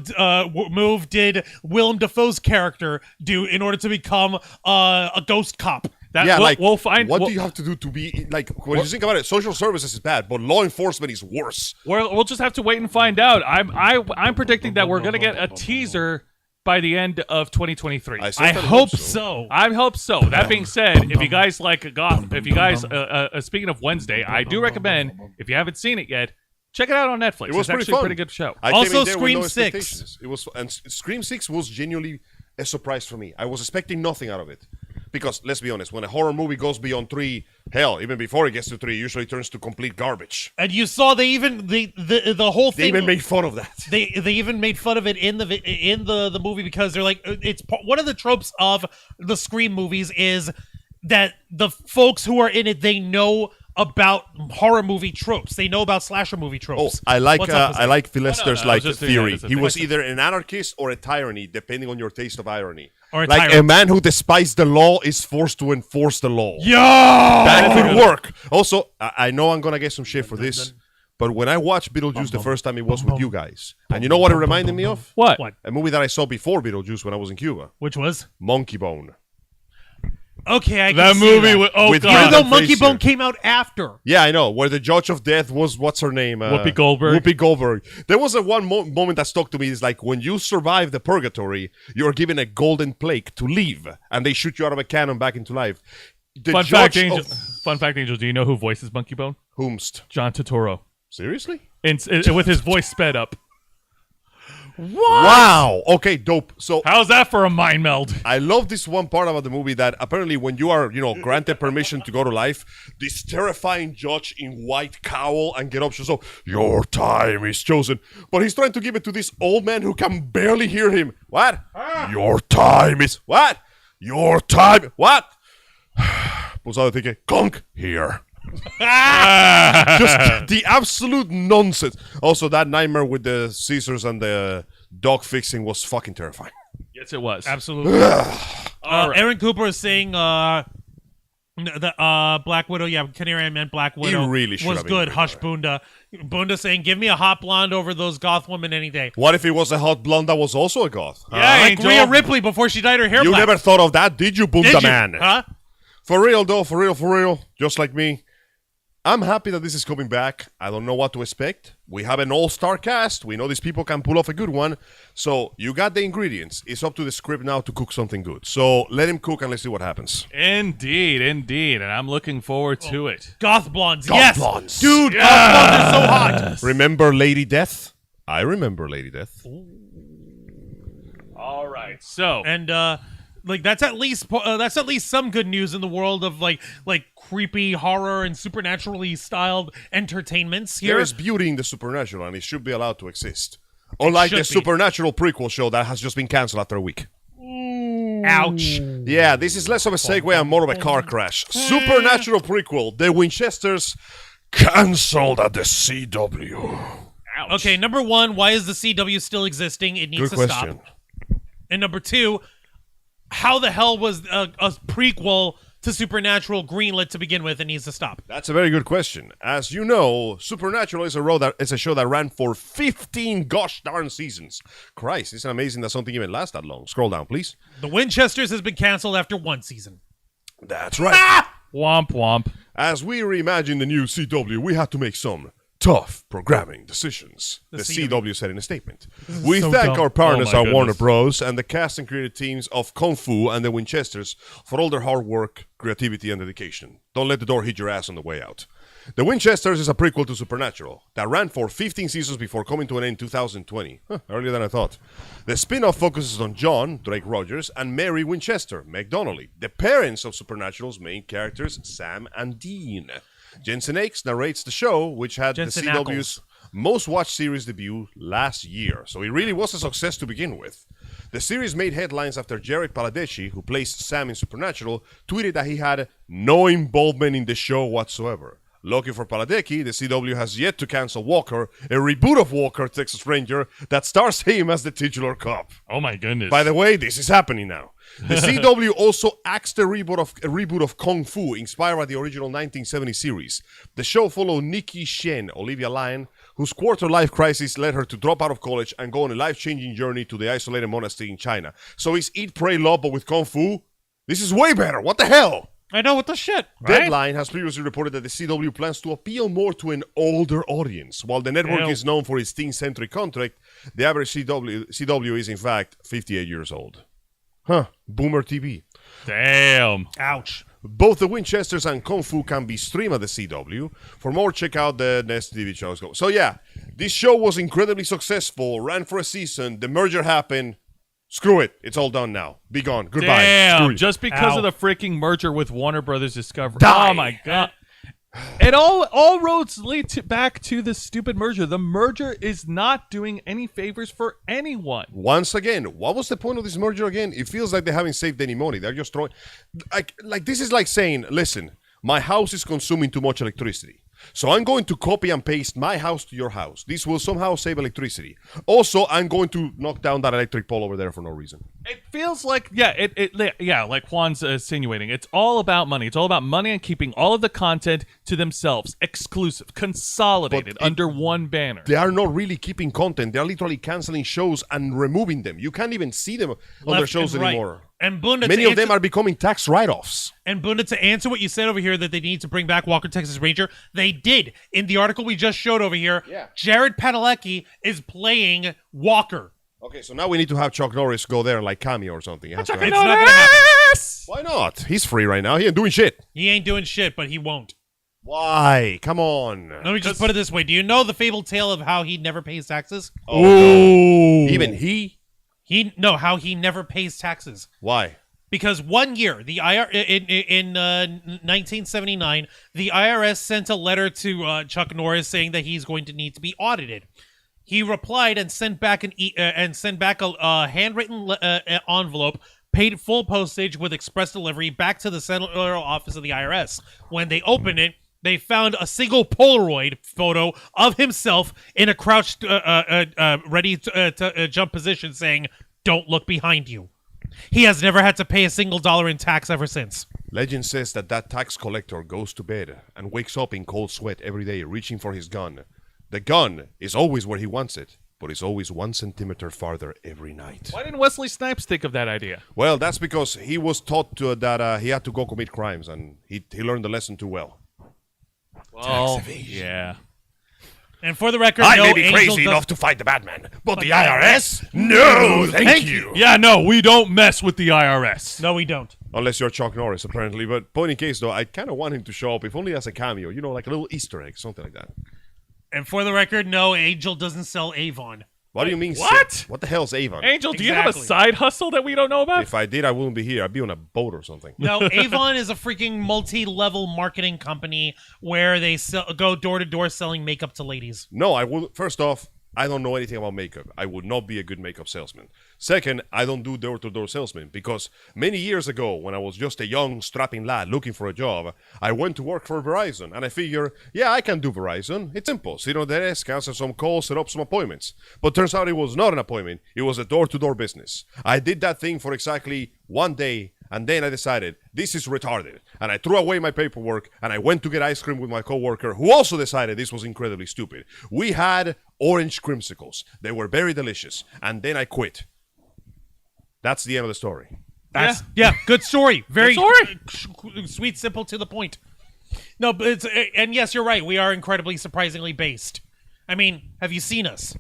move did Willem Dafoe's character do in order to become a ghost cop? That we'll find. What do you have to do to be like? When you think about it, social services is bad, but law enforcement is worse. We'll just have to wait and find out. I'm predicting that we're gonna get a teaser by the end of 2023. I hope so. I hope so. That being said, if you guys like Goth, if you guys, speaking of Wednesday, I do recommend, if you haven't seen it yet, check it out on Netflix. It was It's pretty actually fun. a pretty good show. I Also, came in there with Scream no 6. expectations. It was, and Scream 6 was genuinely a surprise for me. I was expecting nothing out of it. Because, let's be honest, when a horror movie goes beyond 3, hell, even before it gets to 3, it usually turns to complete garbage. And you saw they even the whole They thing. even made fun of that. They even made fun of it in the movie because they're like, it's one of the tropes of the Scream movies is that the folks who are in it, they know about horror movie tropes. They know about slasher movie Oh, tropes. I like What's up, I like Philester's I was like just doing that theory. as a He was thing. either an anarchist or a tyranny, depending on your taste of irony. Or a like tyrant. a man who despises the law is forced to enforce the law. Yo! That could work. Also, I know I'm gonna get some shit for this, but when I watched Beetlejuice the first time, it was with you guys, and you know what it reminded me of? What? A movie that I saw before Beetlejuice when I was in Cuba, Which was? Monkey Bone. Okay, I can That see movie that. with oh With god, Even though Brendan Monkey Fraser. Bone came out after. Yeah, I know. Where the judge of death was, what's her name? Whoopi Goldberg. Whoopi Goldberg. There was a moment that stuck to me. It's like when you survive the purgatory, you're given a golden plate to leave, and they shoot you out of a cannon back into life. The Fun fact, judge Angel. of- Fun fact, Angel. Do you know who voices Monkey Bone? Whomst. John Turturro. Seriously? With his voice sped up. Wow. Okay, dope. So How's that for a mind meld? I love this one part about the movie that apparently when you are, granted permission to go to life, this terrifying judge in white cowl and get up, so your time is chosen. But he's trying to give it to this old man who can barely hear him. What? Your time is what? Your time. What? Pues ahora thinking, conk here. Just the absolute nonsense. Also, that nightmare with the scissors and the dog fixing was fucking terrifying. Yes, it was. Absolutely. Aaron Cooper is saying the Black Widow. Yeah, Canary meant Black Widow. really should was have been good. great, Hush Bunda. Bunda saying, "Give me a hot blonde over those goth women any day." What if it was a hot blonde that was also a goth? Yeah, Like Angel. Rhea Ripley before she dyed her hair You black. never thought of that, did you, Bunda Did you? man? Huh? For real, though, for real, just like me. I'm happy that this is coming back. I don't know what to expect. We have an all-star cast. We know these people can pull off a good one. So you got the ingredients. It's up to the script now to cook something good. So let him cook and let's see what happens. Indeed, and I'm looking forward to it. Goth blondes. Goth yes, blondes. dude. Goth blondes are so hot. Remember Lady Death? I remember Lady Death. All right, so And that's at least some good news in the world of like creepy horror and supernaturally styled entertainments here. There is beauty in the supernatural and it should be allowed to exist. Unlike the should be. Supernatural prequel show that has just been cancelled after a week. Ouch. Yeah, this is less of a segue and more of a car crash. Supernatural prequel, The Winchesters, cancelled at the CW. Okay, number one, why is the CW still existing? It needs Good to question. stop. And number two, how the hell was a prequel to Supernatural greenlit to begin with? It needs to stop. That's a very good question. As you know, Supernatural is a show that ran for 15 gosh darn seasons. Christ, it's amazing that something even lasts that long. Scroll down, please. The Winchesters has been canceled after one season. That's right. womp womp. As we reimagine the new CW, we had to make some tough programming decisions. The CW said in a statement. We so thank dumb. our partners Oh my at Warner goodness. Bros. And the cast and creative teams of Kung Fu and the Winchesters for all their hard work, creativity, and dedication. Don't let the door hit your ass on the way out. The Winchesters is a prequel to Supernatural that ran for 15 seasons before coming to an end in 2020. Earlier than I thought. The spin-off focuses on John, Drake Rogers, and Mary Winchester, Meg Donnelly, the parents of Supernatural's main characters, Sam and Dean. Jensen Ackles narrates the show, which had Jensen the CW's most watched series debut last year. So it really was a success to begin with. The series made headlines after Jared Padalecki, who plays Sam in Supernatural, tweeted that he had no involvement in the show whatsoever. Lucky for Padalecki, the CW has yet to cancel Walker, a reboot of Walker, Texas Ranger, that stars him as the titular cop. Oh my goodness. By the way, this is happening now. The CW also axed a reboot of Kung Fu, inspired by the original 1970 series. The show followed Nikki Shen, Olivia Lyon, whose quarter-life crisis led her to drop out of college and go on a life-changing journey to the isolated monastery in China. So it's Eat, Pray, Love, but with Kung Fu? This is way better. What the hell? I know, what the shit, right? Deadline has previously reported that the CW plans to appeal more to an older audience. While the network is known for its teen-centric content, the average CW is in fact 58 years old. Huh. Boomer TV. Damn. Ouch. Both the Winchesters and Kung Fu can be streamed at the CW. For more, check out the next TV shows. So yeah, this show was incredibly successful, ran for a season, the merger happened. Screw it. It's all done now. Be gone. Goodbye. Damn. Screw you. Just because Ow. of the freaking merger with Warner Brothers Discovery. Die. Oh my god. It all roads lead back to the stupid merger. The merger is not doing any favors for anyone. Once again, what was the point of this merger again? It feels like they haven't saved any money. They're just throwing... Like this is like saying, listen, my house is consuming too much electricity. So I'm going to copy and paste my house to your house. This will somehow save electricity. Also, I'm going to knock down that electric pole over there for no reason. It feels like, like Juan's insinuating. It's all about money. It's all about money and keeping all of the content to themselves, exclusive, consolidated under one banner. They are not really keeping content. They are literally canceling shows and removing them. You can't even see them on their shows and right. anymore. And Bunda, Many of them are becoming tax write-offs. And Bunda, to answer what you said over here that they need to bring back Walker Texas Ranger, they did. In the article we just showed over here, Jared Padalecki is playing Walker. Okay, so now we need to have Chuck Norris go there and like cameo or something. It has to It's happen. not gonna happen. Why not? He's free right now. He ain't doing shit. He ain't doing shit, but he won't. Why? Come on. Let me just put it this way. Do you know the fabled tale of how he never pays taxes? Oh, no. Even he? How he never pays taxes. Why? Because 1 year, the in 1979, the IRS sent a letter to Chuck Norris saying that he's going to need to be audited. He replied and sent back a handwritten envelope, paid full postage with express delivery back to the central office of the IRS. When they opened it, they found a single Polaroid photo of himself in a crouched, ready to jump position, saying, "Don't look behind you." He has never had to pay a single dollar in tax ever since. Legend says that tax collector goes to bed and wakes up in cold sweat every day reaching for his gun. The gun is always where he wants it, but it's always 1 centimeter farther every night. Why didn't Wesley Snipes think of that idea? Well, that's because he was taught that he had to go commit crimes, and he learned the lesson too well. Well, Tax evasion. yeah. And for the record, I no, may be Angel crazy does- enough to fight the Batman, but the IRS? No, thank you. Yeah, no, we don't mess with the IRS. No, we don't. Unless you're Chuck Norris, apparently. But point in case, though, I kind of want him to show up, if only as a cameo. You know, like a little Easter egg, something like that. And for the record, no, Angel doesn't sell Avon. What do you mean? What? What the hell's Avon? Angel, do you have a Exactly. side hustle that we don't know about? If I did, I wouldn't be here. I'd be on a boat or something. No, Avon is a freaking multi-level marketing company where they go door to door selling makeup to ladies. No, I will. First off, I don't know anything about makeup. I would not be a good makeup salesman. Second, I don't do door-to-door salesman because many years ago, when I was just a young, strapping lad looking for a job, I went to work for Verizon, and I figure, yeah, I can do Verizon. It's simple. Sit on the desk, answer some calls, set up some appointments. But turns out it was not an appointment. It was a door-to-door business. I did that thing for exactly 1 day, and then I decided, this is retarded. And I threw away my paperwork, and I went to get ice cream with my coworker, who also decided this was incredibly stupid. We had orange creamsicles. They were very delicious. And then I quit. That's the end of the story. Yeah, good story. Very Good sweet, simple, to the point. No, but it's and yes, you're right. We are incredibly surprisingly based. I mean, have you seen us?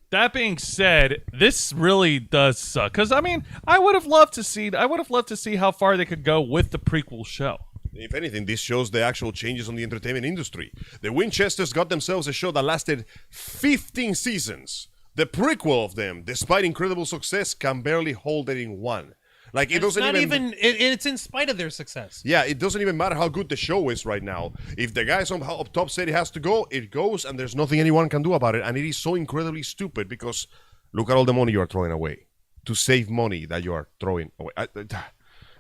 That being said, this really does suck. Because, I mean, I would have loved to see how far they could go with the prequel show. If anything, this shows the actual changes on the entertainment industry. The Winchesters got themselves a show that lasted 15 seasons. The prequel of them, despite incredible success, can barely hold it in one. Like, it doesn't even... It's in spite of their success. Yeah, it doesn't even matter how good the show is right now. If the guy somehow up top said it has to go, it goes, and there's nothing anyone can do about it. And it is so incredibly stupid because Look at all the money you are throwing away to save money that you are throwing away.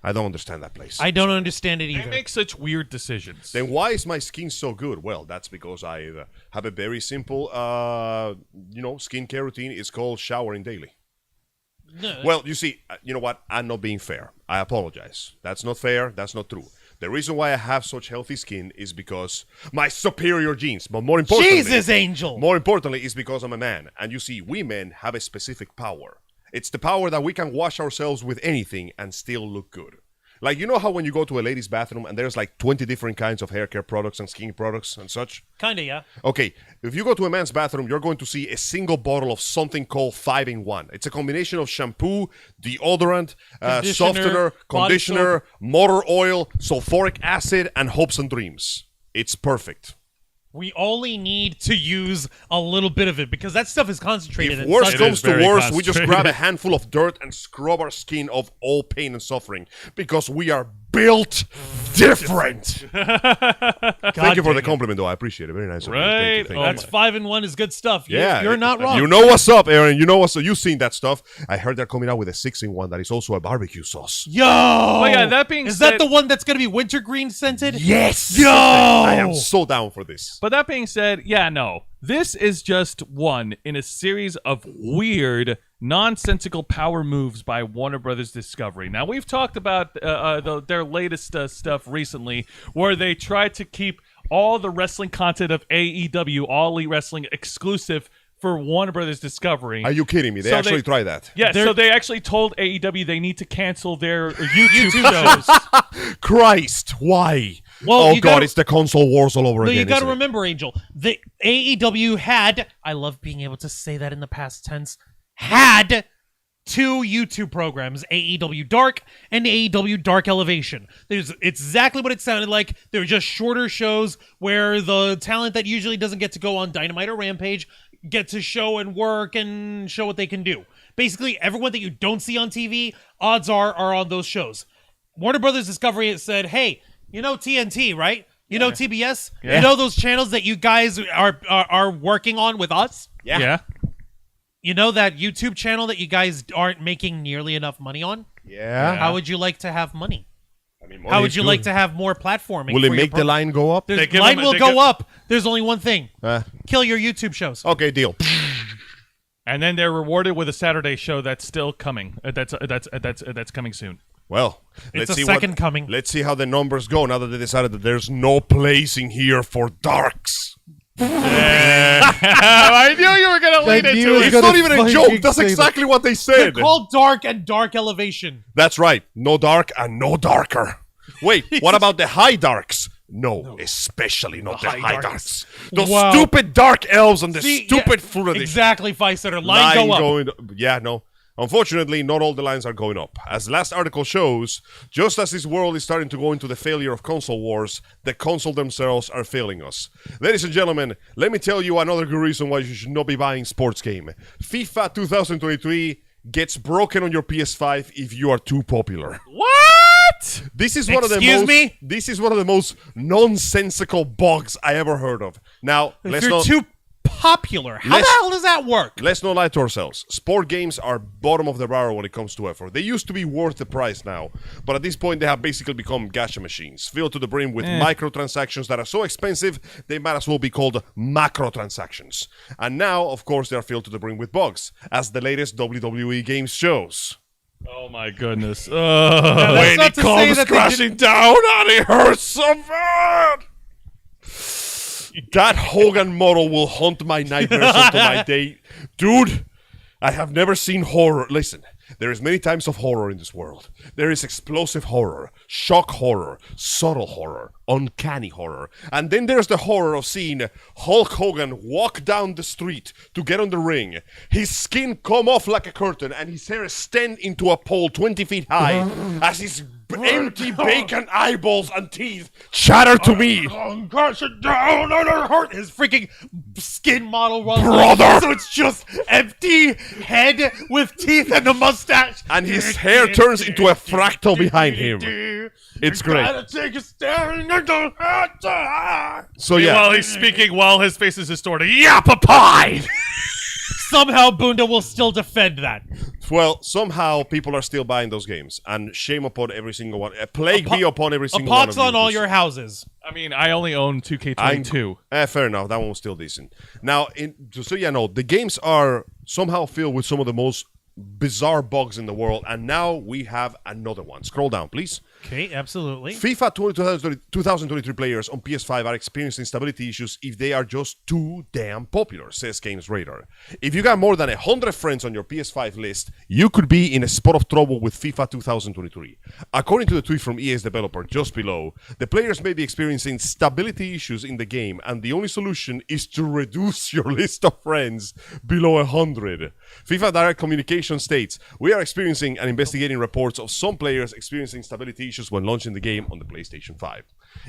I don't understand that place. I don't understand it They either. make such weird decisions. Then why is my skin so good? Well, that's because I have a very simple, skincare routine. It's called showering daily. No. Well, you see, you know what? I'm not being fair. I apologize. That's not fair. That's not true. The reason why I have such healthy skin is because my superior genes. But more importantly, Jesus, Angel. More importantly, is because I'm a man. And you see, we men have a specific power. It's the power that we can wash ourselves with anything and still look good. Like, you know how when you go to a ladies' bathroom and there's like 20 different kinds of hair care products and skin products and such? Kinda, yeah. Okay, if you go to a man's bathroom, you're going to see a single bottle of something called 5-in-1. It's a combination of shampoo, deodorant, softener, conditioner, motor oil, sulfuric acid, and hopes and dreams. It's perfect. We only need to use a little bit of it because that stuff is concentrated. If in worse such- comes to very worse, we just concentrated. grab a handful of dirt and scrub our skin of all pain and suffering because we are built different. Thank you for the compliment, though. I appreciate it. Very nice of you. Right. Thank you. That's 5-in-1 is good stuff. Yeah, You're not wrong. You know what's up, Aaron. You know what's up. You've seen that stuff. I heard they're coming out with a 6-in-1 that is also a barbecue sauce. Yo! Oh, yeah, that being is said- that the one that's going to be wintergreen scented? Yes! Yo! I am so down for this. But that being said, yeah, no. This is just one in a series of weird, nonsensical power moves by Warner Brothers Discovery. Now, we've talked about their latest stuff recently, where they tried to keep all the wrestling content of AEW, All Elite Wrestling, exclusive for Warner Brothers Discovery. Are you kidding me? They So actually they- tried that. Yeah, They're- so they actually told AEW they need to cancel their YouTube shows. Christ, why? Well, oh, you God, gotta- it's the console wars all over No, again. you got to isn't it? remember, Angel. The AEW had, I love being able to say that in the past tense, had 2 YouTube programs, AEW Dark and AEW Dark Elevation. It's exactly what it sounded like. They were just shorter shows where the talent that usually doesn't get to go on Dynamite or Rampage get to show and work and show what they can do. Basically, everyone that you don't see on TV, odds are on those shows. Warner Brothers Discovery has said, hey, you know TNT, right? You know TBS? Yeah. You know those channels that you guys are working on with us? Yeah. You know that YouTube channel that you guys aren't making nearly enough money on? Yeah. How would you like to have money? I mean, How would you like to have more platforming? Will for it your make the line go up? There's- They give line them- will they go give- up. There's only one thing. Uh, Kill your YouTube shows. okay, deal. And then they're rewarded with a Saturday show that's still coming. That's coming soon. Well, It's let's a see second coming. Let's see how the numbers go now that they decided that there's no place in here for darks. I knew you were gonna lead I into knew it. It's gonna not even a fucking joke. That's say that. exactly what they They're said. called Dark and Dark Elevation. That's right. No dark and no darker. Wait, what about the high darks? No, especially not the high darks. Those Wow. stupid dark elves and the See, stupid yeah, fruit of the Exactly, Ficetter. Line go up. going. Yeah, no. Unfortunately, not all the lines are going up. As last article shows, just as this world is starting to go into the failure of console wars, the console themselves are failing us. Ladies and gentlemen, let me tell you another good reason why you should not be buying sports game. FIFA 2023 gets broken on your PS5 if you are too popular. What? This is one of the Excuse most. me? This is one of the most nonsensical bugs I ever heard of. Now, If let's you're not. too popular, how the Let's- hell does that work? Let's not lie to ourselves. Sport games are bottom of the barrel when it comes to effort. They used to be worth the price now, but at this point they have basically become gacha machines, filled to the brim with microtransactions that are so expensive they might as well be called macrotransactions. And now, of course, they are filled to the brim with bugs, as the latest WWE games shows. Oh my goodness. That's When not it to say comes that they crashing down and it hurts so bad. That Hogan model will haunt my nightmares until my day. Dude, I have never seen horror. Listen, there is many types of horror in this world. There is explosive horror, shock horror, subtle horror, uncanny horror. And then there's the horror of seeing Hulk Hogan walk down the street to get on the ring, his skin come off like a curtain, and his hair stand into a pole 20 feet high as his empty bacon eyeballs and teeth chatter to me. Crush it down on her heart. His freaking skin model runs Brother! so it's just empty head with teeth and a mustache. And his hair turns into a fractal behind him. It's great. Gotta take a stare in the So yeah, While he's speaking, while his face is distorted. Yappa pie! somehow Bunda will still defend that. Well, somehow people are still buying those games, and shame upon every single one. A plague be upon every A single one. pox on all your houses. I mean, I only own 2K22. Fair enough. That one was still decent. Now, so you know, the games are somehow filled with some of the most bizarre bugs in the world, and now we have another one. Scroll down, please. Okay, absolutely. FIFA 2023 players on PS5 are experiencing stability issues if they are just too damn popular, says Games Radar. If you got more than 100 friends on your PS5 list, you could be in a spot of trouble with FIFA 2023. According to the tweet from EA's developer just below, the players may be experiencing stability issues in the game, and the only solution is to reduce your list of friends below 100. FIFA Direct Communication states, we are experiencing and investigating reports of some players experiencing stability issues when launching the game on the PlayStation 5.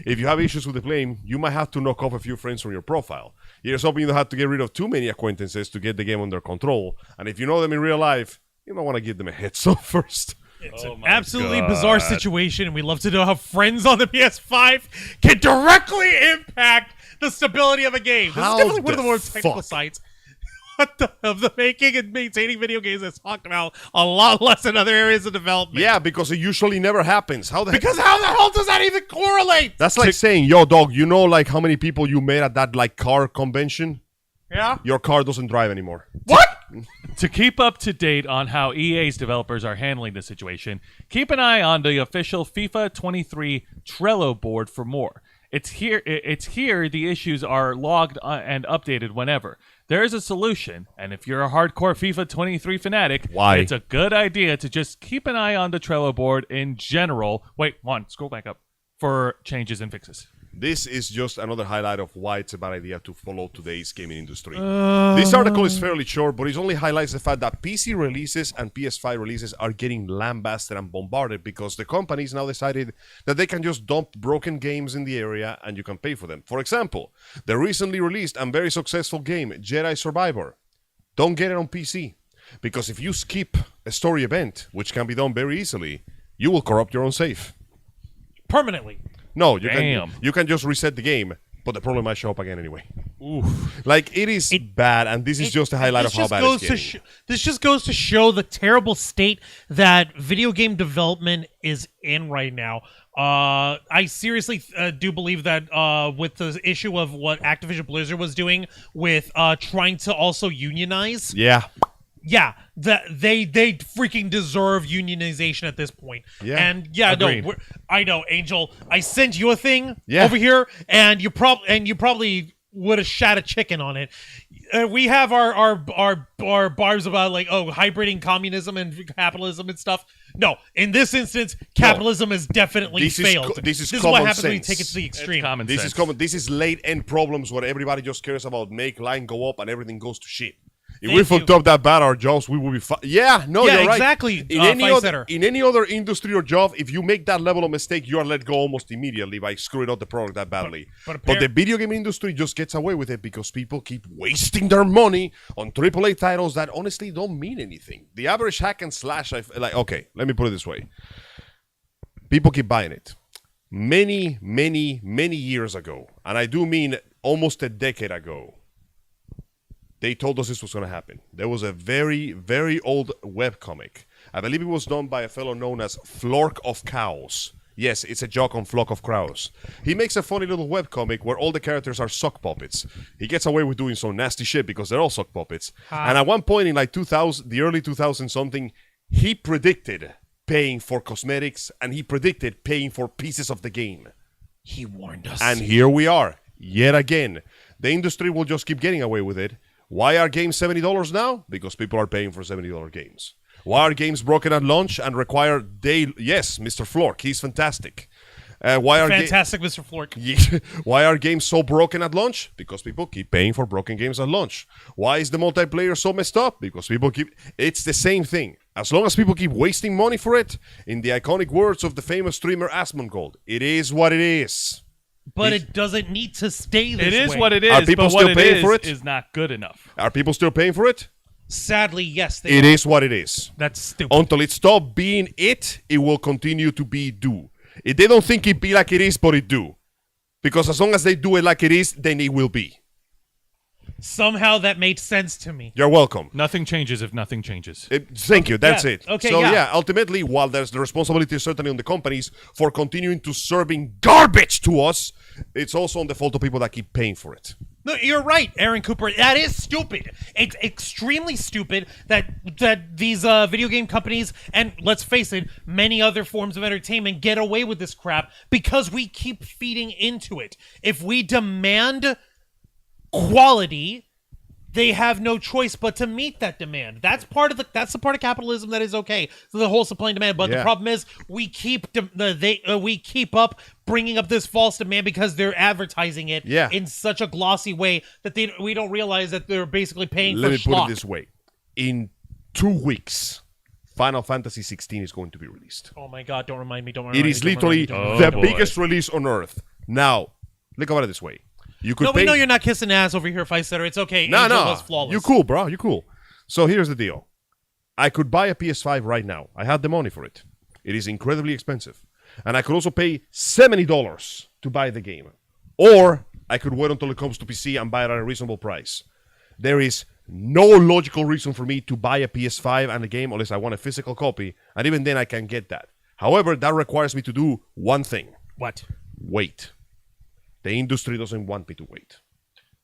If you have issues with the game, you might have to knock off a few friends from your profile. Here's hoping you don't have to get rid of too many acquaintances to get the game under control, and if you know them in real life, you might want to give them a heads up first. It's an absolutely bizarre situation, and we'd love to know how friends on the PS5 can directly impact the stability of a game. This is definitely one of the more technical sites of the making and maintaining video games that's talked about a lot less in other areas of development. Yeah, because it usually never happens. Because how the hell does that even correlate? That's like saying, yo, dog, you know like how many people you met at that like car convention? Yeah? Your car doesn't drive anymore. What? To keep up to date on how EA's developers are handling the situation, keep an eye on the official FIFA 23 Trello board for more. It's here. The issues are logged and updated whenever. There is a solution, and if you're a hardcore FIFA 23 fanatic, it's a good idea to just keep an eye on the Trello board in general. Wait, scroll back up for changes and fixes. This is just another highlight of why it's a bad idea to follow today's gaming industry. This article is fairly short, but it only highlights the fact that PC releases and PS5 releases are getting lambasted and bombarded because the companies now decided that they can just dump broken games in the area and you can pay for them. For example, the recently released and very successful game Jedi Survivor. Don't get it on PC, because if you skip a story event, which can be done very easily, you will corrupt your own save. Permanently. No, you can just reset the game, but the problem might show up again anyway. Oof. Like, it is bad, and this is just a highlight of how bad it's getting. This just goes to show the terrible state that video game development is in right now. I seriously do believe that with the issue of what Activision Blizzard was doing with trying to also unionize. Yeah, that they freaking deserve unionization at this point. Yeah, and agreed. no, I know, Angel. I sent you a thing over here, and you probably would have shot a chicken on it. We have our barbs about like hybriding communism and capitalism and stuff. No, in this instance, capitalism has definitely failed. This is what happens sense. when you take it to the extreme. This is late end problems where everybody just cares about make line go up and everything goes to shit. If we fucked up that bad our jobs, we would be fine. Yeah, you're right. Exactly. In any other industry or job, if you make that level of mistake, you are let go almost immediately by screwing up the product that badly. But the video game industry just gets away with it because people keep wasting their money on AAA titles that honestly don't mean anything. The average hack and slash, okay, let me put it this way. People keep buying it. Many, many, many years ago, and I do mean almost a decade ago, they told us this was going to happen. There was a very, very old webcomic. I believe it was done by a fellow known as Flork of Cows. Yes, it's a joke on Flock of Crows. He makes a funny little webcomic where all the characters are sock puppets. He gets away with doing some nasty shit because they're all sock puppets. And at one point in like 2000, the early 2000 something, he predicted paying for cosmetics and he predicted paying for pieces of the game. He warned us. And here we are, yet again. The industry will just keep getting away with it. Why are games $70 now? Because people are paying for $70 games. Why are games broken at launch and require Yes, Mr. Flork, he's fantastic. Fantastic, Mr. Flork. Why are games so broken at launch? Because people keep paying for broken games at launch. Why is the multiplayer so messed up? Because people keep... It's the same thing. As long as people keep wasting money for it, in the iconic words of the famous streamer Asmongold, it is what it is. But it doesn't need to stay this way. It is what it is, are people but still what paying for it? Is not good enough. Are people still paying for it? Sadly, yes. It is what it is. That's stupid. Until it stops being it will continue to be do. If they don't think it be like it is, but it do. Because as long as they do it like it is, then it will be. Somehow that made sense to me. You're welcome. Nothing changes if nothing changes. Thank you. That's yeah. it. Okay, So yeah. ultimately, while there's the responsibility certainly on the companies for continuing to serving garbage to us, it's also on the fault of people that keep paying for it. No, you're right, Aaron Cooper. That is stupid. It's extremely stupid that these video game companies and, let's face it, many other forms of entertainment get away with this crap because we keep feeding into it. If we demand quality, they have no choice but to meet that demand. That's the part of capitalism that is okay. So the whole supply and demand. But the problem is we keep up bringing up this false demand because they're advertising it in such a glossy way that we don't realize that they're basically paying Let for me put schlock. it this way: in 2 weeks, Final Fantasy 16 is going to be released. Oh my God! Don't remind me. It is literally the biggest release on Earth. Now, look about it this way. You could we know you're not kissing ass over here, Fice-Setter. It's okay. No. Angel was flawless. You cool, bro. You cool. So here's the deal. I could buy a PS5 right now. I have the money for it. It is incredibly expensive. And I could also pay $70 to buy the game. Or I could wait until it comes to PC and buy it at a reasonable price. There is no logical reason for me to buy a PS5 and a game unless I want a physical copy. And even then I can get that. However, that requires me to do one thing. What? Wait. The industry doesn't want me to wait.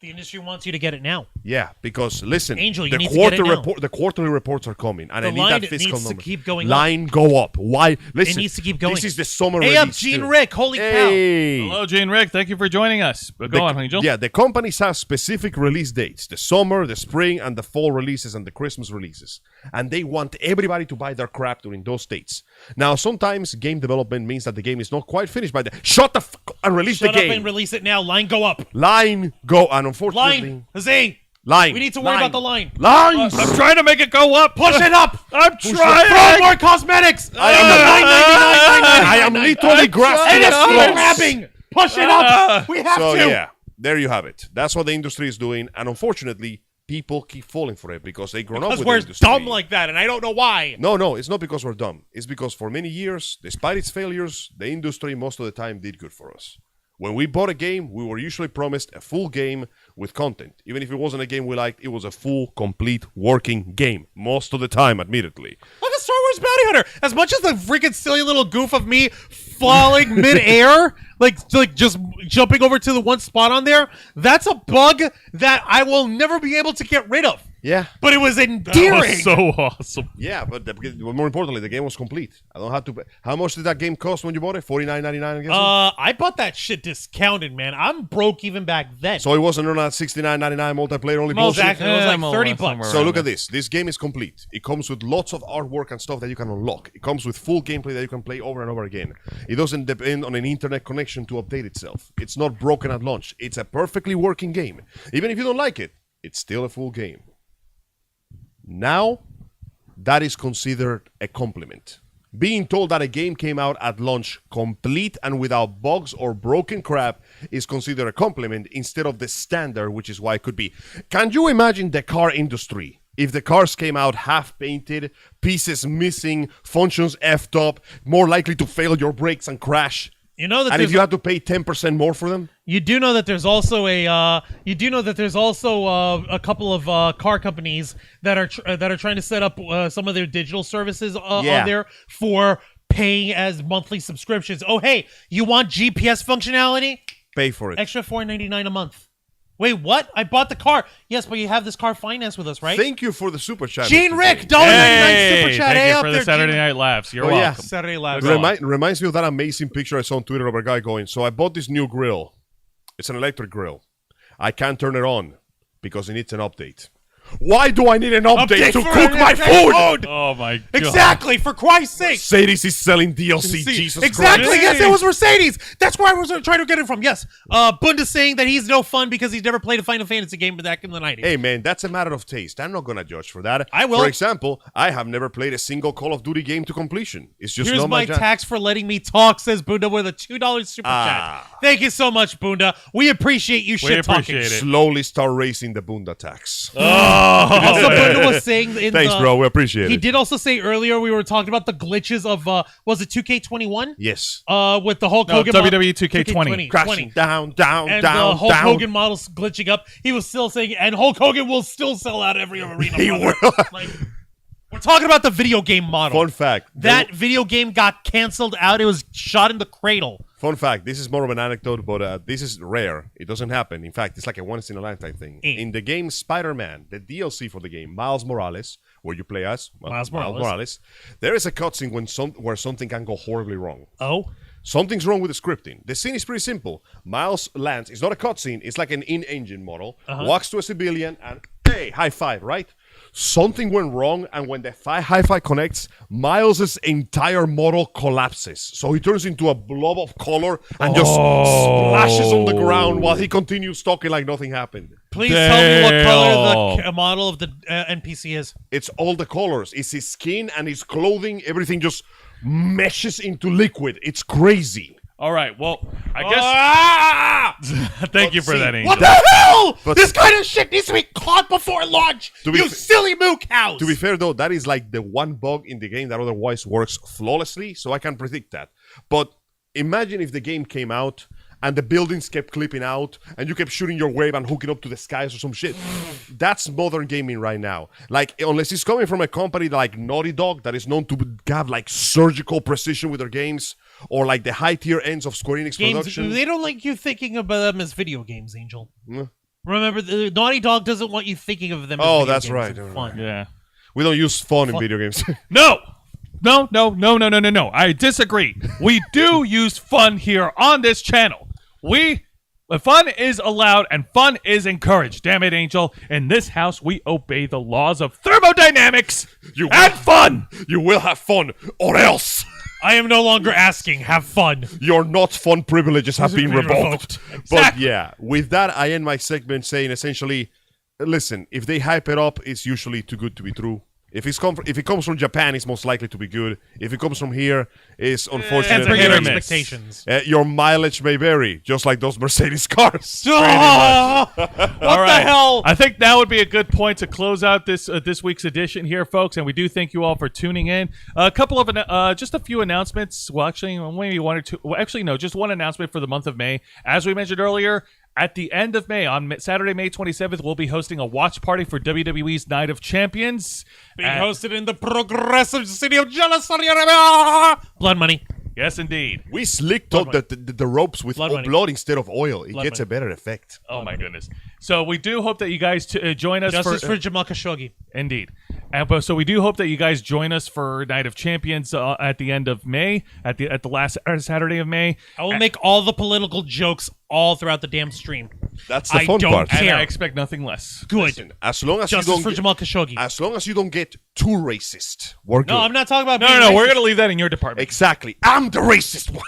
The industry wants you to get it now. Yeah, because listen, Angel, you the need to get it now. the quarterly reports are coming, and The I need line that fiscal needs to number. keep going line go up. Why? Listen, It needs to keep going. This is the summer Hey release. up, Gene too. Rick. Holy cow. Hey. Hello, Gene Rick. Thank you for joining us. But go on, Angel. Yeah, the companies have specific release dates: the summer, the spring, and the fall releases, and the Christmas releases. And they want everybody to buy their crap during those dates. Now, sometimes game development means that the game is not quite finished by the. Shut the fuck and release Shut the up game. and release it now. Line go up. Line go, and unfortunately, Line. Jose. line. We need to worry about the line. Lines. I'm trying to make it go up. Push it up. I'm Throw trying. more cosmetics. I am literally grasping And at it's straws. grabbing. Push it up. We have So to. yeah, there you have it. That's what the industry is doing, and unfortunately, people keep falling for it because they grown up Because with we're the industry. dumb like that, and I don't know why. No, it's not because we're dumb. It's because for many years, despite its failures, the industry most of the time did good for us. When we bought a game, we were usually promised a full game with content. Even if it wasn't a game we liked, it was a full, complete, working game. Most of the time, admittedly. Look at Star Wars Bounty Hunter. As much as the freaking silly little goof of me falling midair, like just jumping over to the one spot on there, that's a bug that I will never be able to get rid of. Yeah. But it was That endearing. was so awesome. Yeah, but more importantly, the game was complete. I don't have to pay. How much did that game cost when you bought it? $49.99, I guess? I bought that shit discounted, man. I'm broke even back then. So it wasn't on that $69.99 multiplayer only Most bullshit? exactly, it was like more or 30 less bucks. somewhere So around look there. at this. This game is complete. It comes with lots of artwork and stuff that you can unlock. It comes with full gameplay that you can play over and over again. It doesn't depend on an internet connection to update itself. It's not broken at launch. It's a perfectly working game. Even if you don't like it, it's still a full game. Now, that is considered a compliment. Being told that a game came out at launch complete and without bugs or broken crap is considered a compliment instead of the standard, which is why it could be. Can you imagine the car industry if the cars came out half painted, pieces missing, functions effed up, more likely to fail your brakes and crash? You know that And there's if you had to pay 10% more for them? You do know that there's also a couple of car companies that are trying to set up some of their digital services on there for paying as monthly subscriptions. Oh, hey, you want GPS functionality? Pay for it. Extra $4.99 a month. Wait, what? I bought the car. Yes, but you have this car financed with us, right? Thank you for the super chat. Gene Mr. Rick, James. $1.99 Hey, super chat. thank Hey, you up for there, the Saturday Gene. Night Laughs. You're Oh, yeah. welcome. Saturday Labs. Reminds me of that amazing picture I saw on Twitter of a guy going, so I bought this new grill. It's an electric grill. I can't turn it on because it needs an update. Why do I need an update to for cook an my electric food? Oh my god. Exactly, for Christ's sake. Mercedes is selling DLC, Jesus Exactly. Christ. Yes, it was Mercedes. That's where I was trying to get it from. Yes. Bunda's saying that he's no fun because he's never played a Final Fantasy game back in the 90s. Hey man, that's a matter of taste. I'm not gonna judge for that. I will. For example, I have never played a single Call of Duty game to completion. It's just Here's not my jam. tax for letting me talk, says Bunda with a $2 super chat. Thank you so much, Bunda. We appreciate you shit talking. appreciate it. Slowly start raising the Bunda tax. Also, Bunda was saying saying in Thanks, bro. We appreciate He it. did also say earlier we were talking about the glitches of was it 2K21? Yes. With the Hulk No, Hogan WWE 2K20. Crashing down, down, and down, the Hulk down. Hogan models glitching up. He was still saying, and Hulk Hogan will still sell out every arena. He brother. will. Like, we're talking about the video game model. Fun fact. That video game got canceled out. It was shot in the cradle. Fun fact. This is more of an anecdote, but this is rare. It doesn't happen. In fact, it's like a once-in-a-lifetime thing. In the game Spider-Man, the DLC for the game, Miles Morales, where you play as Miles Morales. there is a cutscene where something can go horribly wrong. Oh? Something's wrong with the scripting. The scene is pretty simple. Miles lands. It's not a cutscene. It's like an in-engine model. Walks to a civilian and, hey, high five, right? Something went wrong, and when the high five connects, Miles's entire model collapses. So he turns into a blob of color and just splashes on the ground while he continues talking like nothing happened. Please tell me what color the model of the NPC is. It's all the colors. It's his skin and his clothing. Everything just meshes into liquid. It's crazy. All right. Well, I guess. Thank you for that, Angel. What the hell? This kind of shit needs to be caught before launch. You silly moo cows. To be fair, though, that is like the one bug in the game that otherwise works flawlessly, so I can predict that. But imagine if the game came out and the buildings kept clipping out and you kept shooting your wave and hooking up to the skies or some shit. That's modern gaming right now. Like, unless it's coming from a company like Naughty Dog that is known to have like surgical precision with their games, or like the high tier ends of Square Enix production. They don't like you thinking of them as video games, Angel. Remember, the Naughty Dog doesn't want you thinking of them as video that's games. right. It's fun. Yeah. We don't use fun in video games. No. No. I disagree. We do use fun here on this channel. Fun is allowed and fun is encouraged. Damn it, Angel. In this house, we obey the laws of thermodynamics and fun. You will have fun, or else I am no longer asking. Have fun. your not fun privileges have been revoked. But Exactly. yeah, with that, I end my segment saying essentially, listen, if they hype it up, it's usually too good to be true. If it comes from Japan, it's most likely to be good. If it comes from here, it's Temper unfortunately your hit or miss. expectations. your mileage may vary, just like those Mercedes cars. What All the right. hell? I think that would be a good point to close out this week's edition here, folks. And we do thank you all for tuning in. A couple of just a few announcements. Well, actually, maybe one or two. Well, actually, no, just one announcement for the month of May. As we mentioned earlier, at the end of May, on Saturday, May 27th, we'll be hosting a watch party for WWE's Night of Champions. Being hosted in the progressive city of Saudi Arabia. Blood money. Yes, indeed. We slicked up the ropes with Blood money. blood instead of oil. It Blood gets money. a better effect. Oh, my goodness. So we do hope that you guys join us Justice for Jamal Khashoggi. Indeed. So we do hope that you guys join us for Night of Champions at the end of May, at the last Saturday of May. I will make all the political jokes all throughout the damn stream. That's the I fun don't part. care. And I expect nothing less. Good. Listen, as long as Justice you don't for Jamal Khashoggi. as long as you don't get too racist, we're good. No, I'm not talking about No, being no, we're racist. going to leave that in your department. Exactly. I'm the racist one.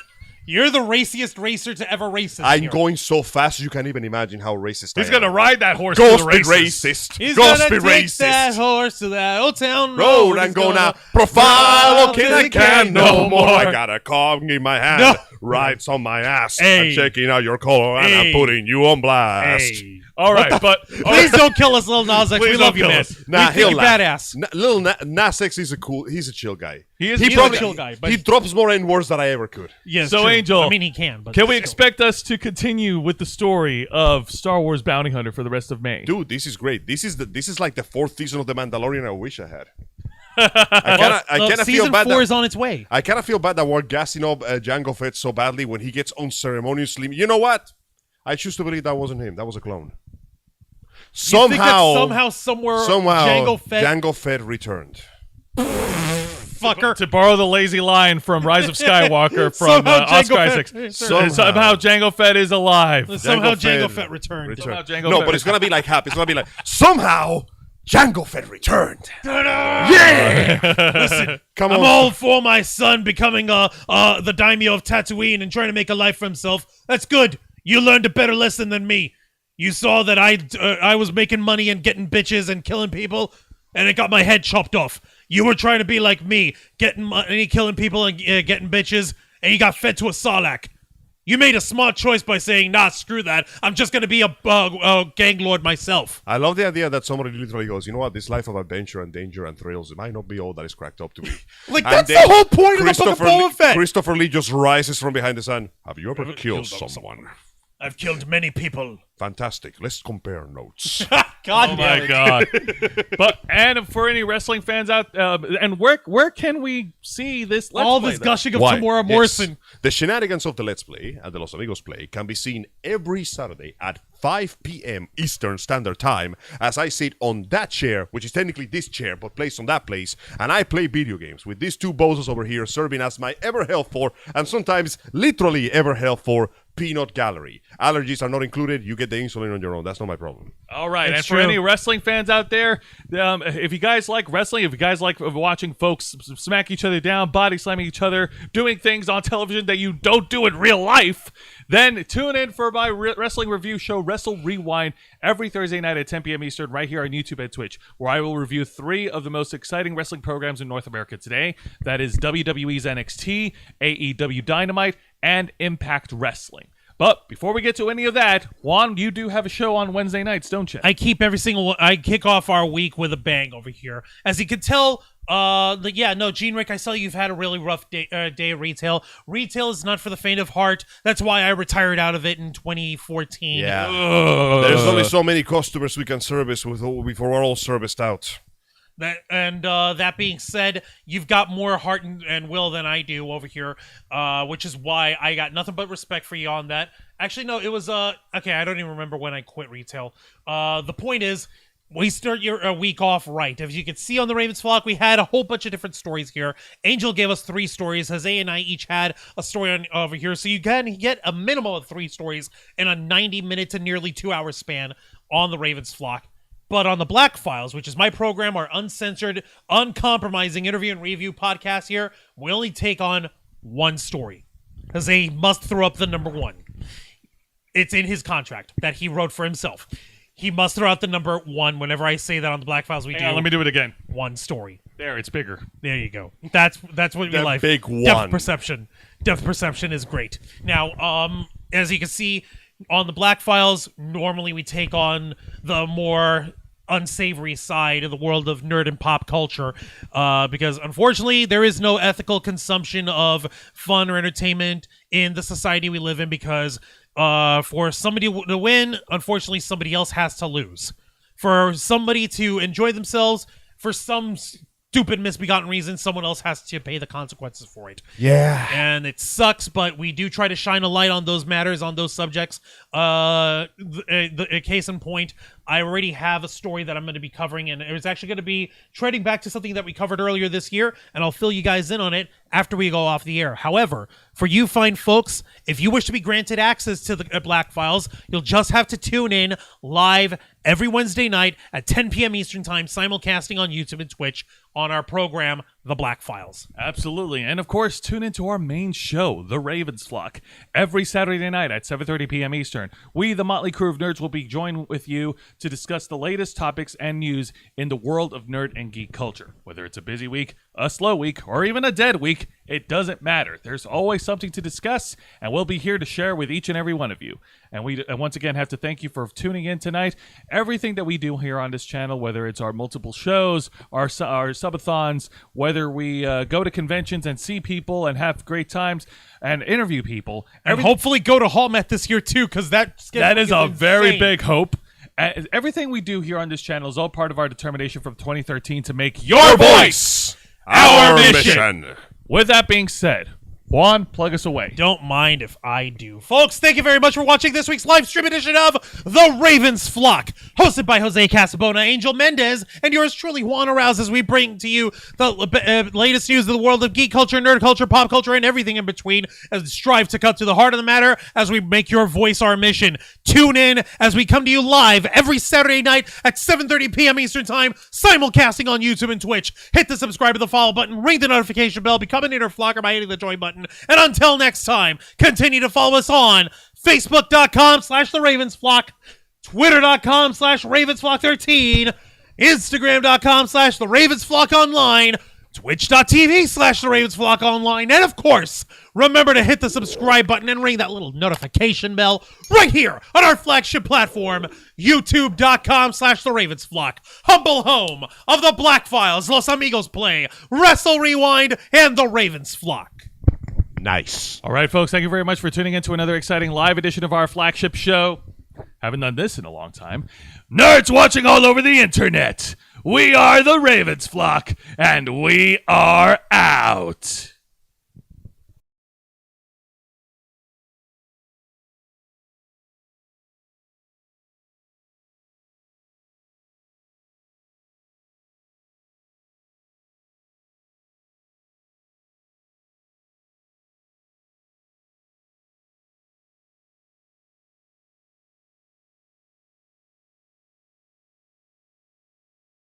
You're the raciest racer to ever race this I'm year. going so fast you can't even imagine how racist He's I going to am. ride that horse Ghost to be the races. racist. He's Ghost gonna be take racist. that horse to that old town Road road. and He's go gonna now. Profile, okay, I can no more. I got a Kong in my hand. No. Rides on my ass. Hey. I'm checking out your color and I'm Hey. putting you on blast. Hey. All right, but Please don't kill us, Lil Nas X. Please We don't love you, kill man. us. Nah, we think he'll you're laugh. badass. Little Nas X is he's a chill guy. He is a chill guy, but- he drops more N-words than I ever could. Yes, So, true. Angel, I mean, he can. But can we still. expect us to continue with the story of Star Wars Bounty Hunter for the rest of May? Dude, this is great. This is like the 4th season of The Mandalorian I wish I had. I kind of feel season bad 4 that, is on its way. I kind of feel bad that we're gassing up Jango Fett so badly when he gets unceremoniously. You know what? I choose to believe that wasn't him. That was a clone. You think that somewhere, Jango Fett returned. fucker. To borrow the lazy line from Rise of Skywalker from Somehow Oscar Jango Isaac. Fett- Somehow Jango Fett is alive. Somehow Jango Fett returned. Somehow Jango No, Fett but it's gonna be like happy. It's gonna be like somehow Jango Fett returned. Yeah. Listen, Come I'm on. all for my son becoming the daimyo of Tatooine and trying to make a life for himself. That's good. You learned a better lesson than me. You saw that I was making money and getting bitches and killing people, and it got my head chopped off. You were trying to be like me, getting money, killing people, and getting bitches, and you got fed to a Sarlacc. You made a smart choice by saying, nah, screw that. I'm just going to be a gang lord myself. I love the idea that somebody literally goes, you know what, this life of adventure and danger and thrills, it might not be all that is cracked up to be. Like, And that's the then whole point of the Book of Boba Fett. Christopher Lee just rises from behind the sun. Have you ever killed someone? I've killed many people. Fantastic. Let's compare notes. God Oh damn my it. god! But and for any wrestling fans out, and where can we see this? Let's All Play this then? gushing of Why? Tamora Yes. Morrison. The shenanigans of the Let's Play and the Los Amigos Play can be seen every Saturday at 5 p.m. Eastern Standard Time as I sit on that chair, which is technically this chair, but placed on that place, and I play video games with these two bozos over here serving as my ever-helpful and sometimes literally ever-helpful peanut gallery. Allergies are not included. You get the insulin on your own. That's not my problem. All right, It's and for true. any wrestling fans out there, if you guys like wrestling, if you guys like watching folks smack each other down, body slamming each other, doing things on television that you don't do in real life, then tune in for my wrestling review show, Wrestle Rewind, every Thursday night at 10 p.m. Eastern, right here on YouTube and Twitch, where I will review 3 of the most exciting wrestling programs in North America today. That is WWE's NXT, AEW Dynamite, and Impact Wrestling. But before we get to any of that, Juan, you do have a show on Wednesday nights, don't you? I kick off our week with a bang over here. As you can tell, Gene Rick, I saw you've had a really rough day of retail. Retail is not for the faint of heart. That's why I retired out of it in 2014. Yeah. There's only so many customers we can service before we're all serviced out. That being said, you've got more heart and will than I do over here, which is why I got nothing but respect for you on that. Actually, no, it was okay. I don't even remember when I quit retail. The point is, we start your week off right. As you can see on the Ravens Flock, we had a whole bunch of different stories here. Angel gave us 3 stories. Jose and I each had a story over here, so you can get a minimum of 3 stories in a 90-minute to nearly 2-hour span on the Ravens Flock. But on the Black Files, which is my program, our uncensored, uncompromising interview and review podcast here, we only take on 1 story. Because they must throw up the number 1. It's in his contract that he wrote for himself. He must throw out the number 1 whenever I say that on the Black Files. Hang on, let me do it again. 1 story. There, it's bigger. There you go. That's what we That like. big 1. Depth perception. Depth perception is great. Now, as you can see on the Black Files, normally we take on the more unsavory side of the world of nerd and pop culture, because unfortunately there is no ethical consumption of fun or entertainment in the society we live in, because for somebody to win, unfortunately somebody else has to lose. For somebody to enjoy themselves, for some stupid misbegotten reason, someone else has to pay the consequences for it. Yeah. And it sucks, but we do try to shine a light on those matters, on those subjects. A case in point, I already have a story that I'm going to be covering, and it's actually going to be treading back to something that we covered earlier this year, and I'll fill you guys in on it after we go off the air. However, for you fine folks, if you wish to be granted access to the Black Files, you'll just have to tune in live every Wednesday night at 10 p.m. Eastern Time, simulcasting on YouTube and Twitch on our program, The Black Files. Absolutely. And of course, tune into our main show, The Ravens Flock, every Saturday night at 7:30 p.m. Eastern. We, the motley crew of nerds, will be joined with you to discuss the latest topics and news in the world of nerd and geek culture. Whether it's a busy week, a slow week, or even a dead week, it doesn't matter. There's always something to discuss, and we'll be here to share with each and every one of you. And we once again have to thank you for tuning in tonight. Everything that we do here on this channel, whether it's our multiple shows, our subathons, whether we go to conventions and see people and have great times and interview people. And hopefully go to Hallmet this year too, because that is a very big hope. Everything we do here on this channel is all part of our determination from 2013 to make your voice our mission. With that being said, Juan, plug us away. Don't mind if I do. Folks, thank you very much for watching this week's live stream edition of The Ravens Flock, hosted by Jose Casabona, Angel Mendez, and yours truly, Juan Arouse, as we bring to you the latest news of the world of geek culture, nerd culture, pop culture, and everything in between, as we strive to cut to the heart of the matter as we make your voice our mission. Tune in as we come to you live every Saturday night at 7:30 p.m. Eastern Time, simulcasting on YouTube and Twitch. Hit the subscribe or the follow button, ring the notification bell, become an inner flocker by hitting the join button. And until next time, continue to follow us on Facebook.com/TheRavensFlock, Twitter.com/RavensFlock13, Instagram.com/TheRavensFlock Online, Twitch.tv/TheRavensFlock Online, and of course, remember to hit the subscribe button and ring that little notification bell right here on our flagship platform, youtube.com/The Ravens Flock, humble home of the Black Files, Los Amigos Play, Wrestle Rewind, and The Ravens Flock. Nice. All right, folks, thank you very much for tuning in to another exciting live edition of our flagship show. Haven't done this in a long time. Nerds watching all over the internet. We are the Ravens Flock, and we are out.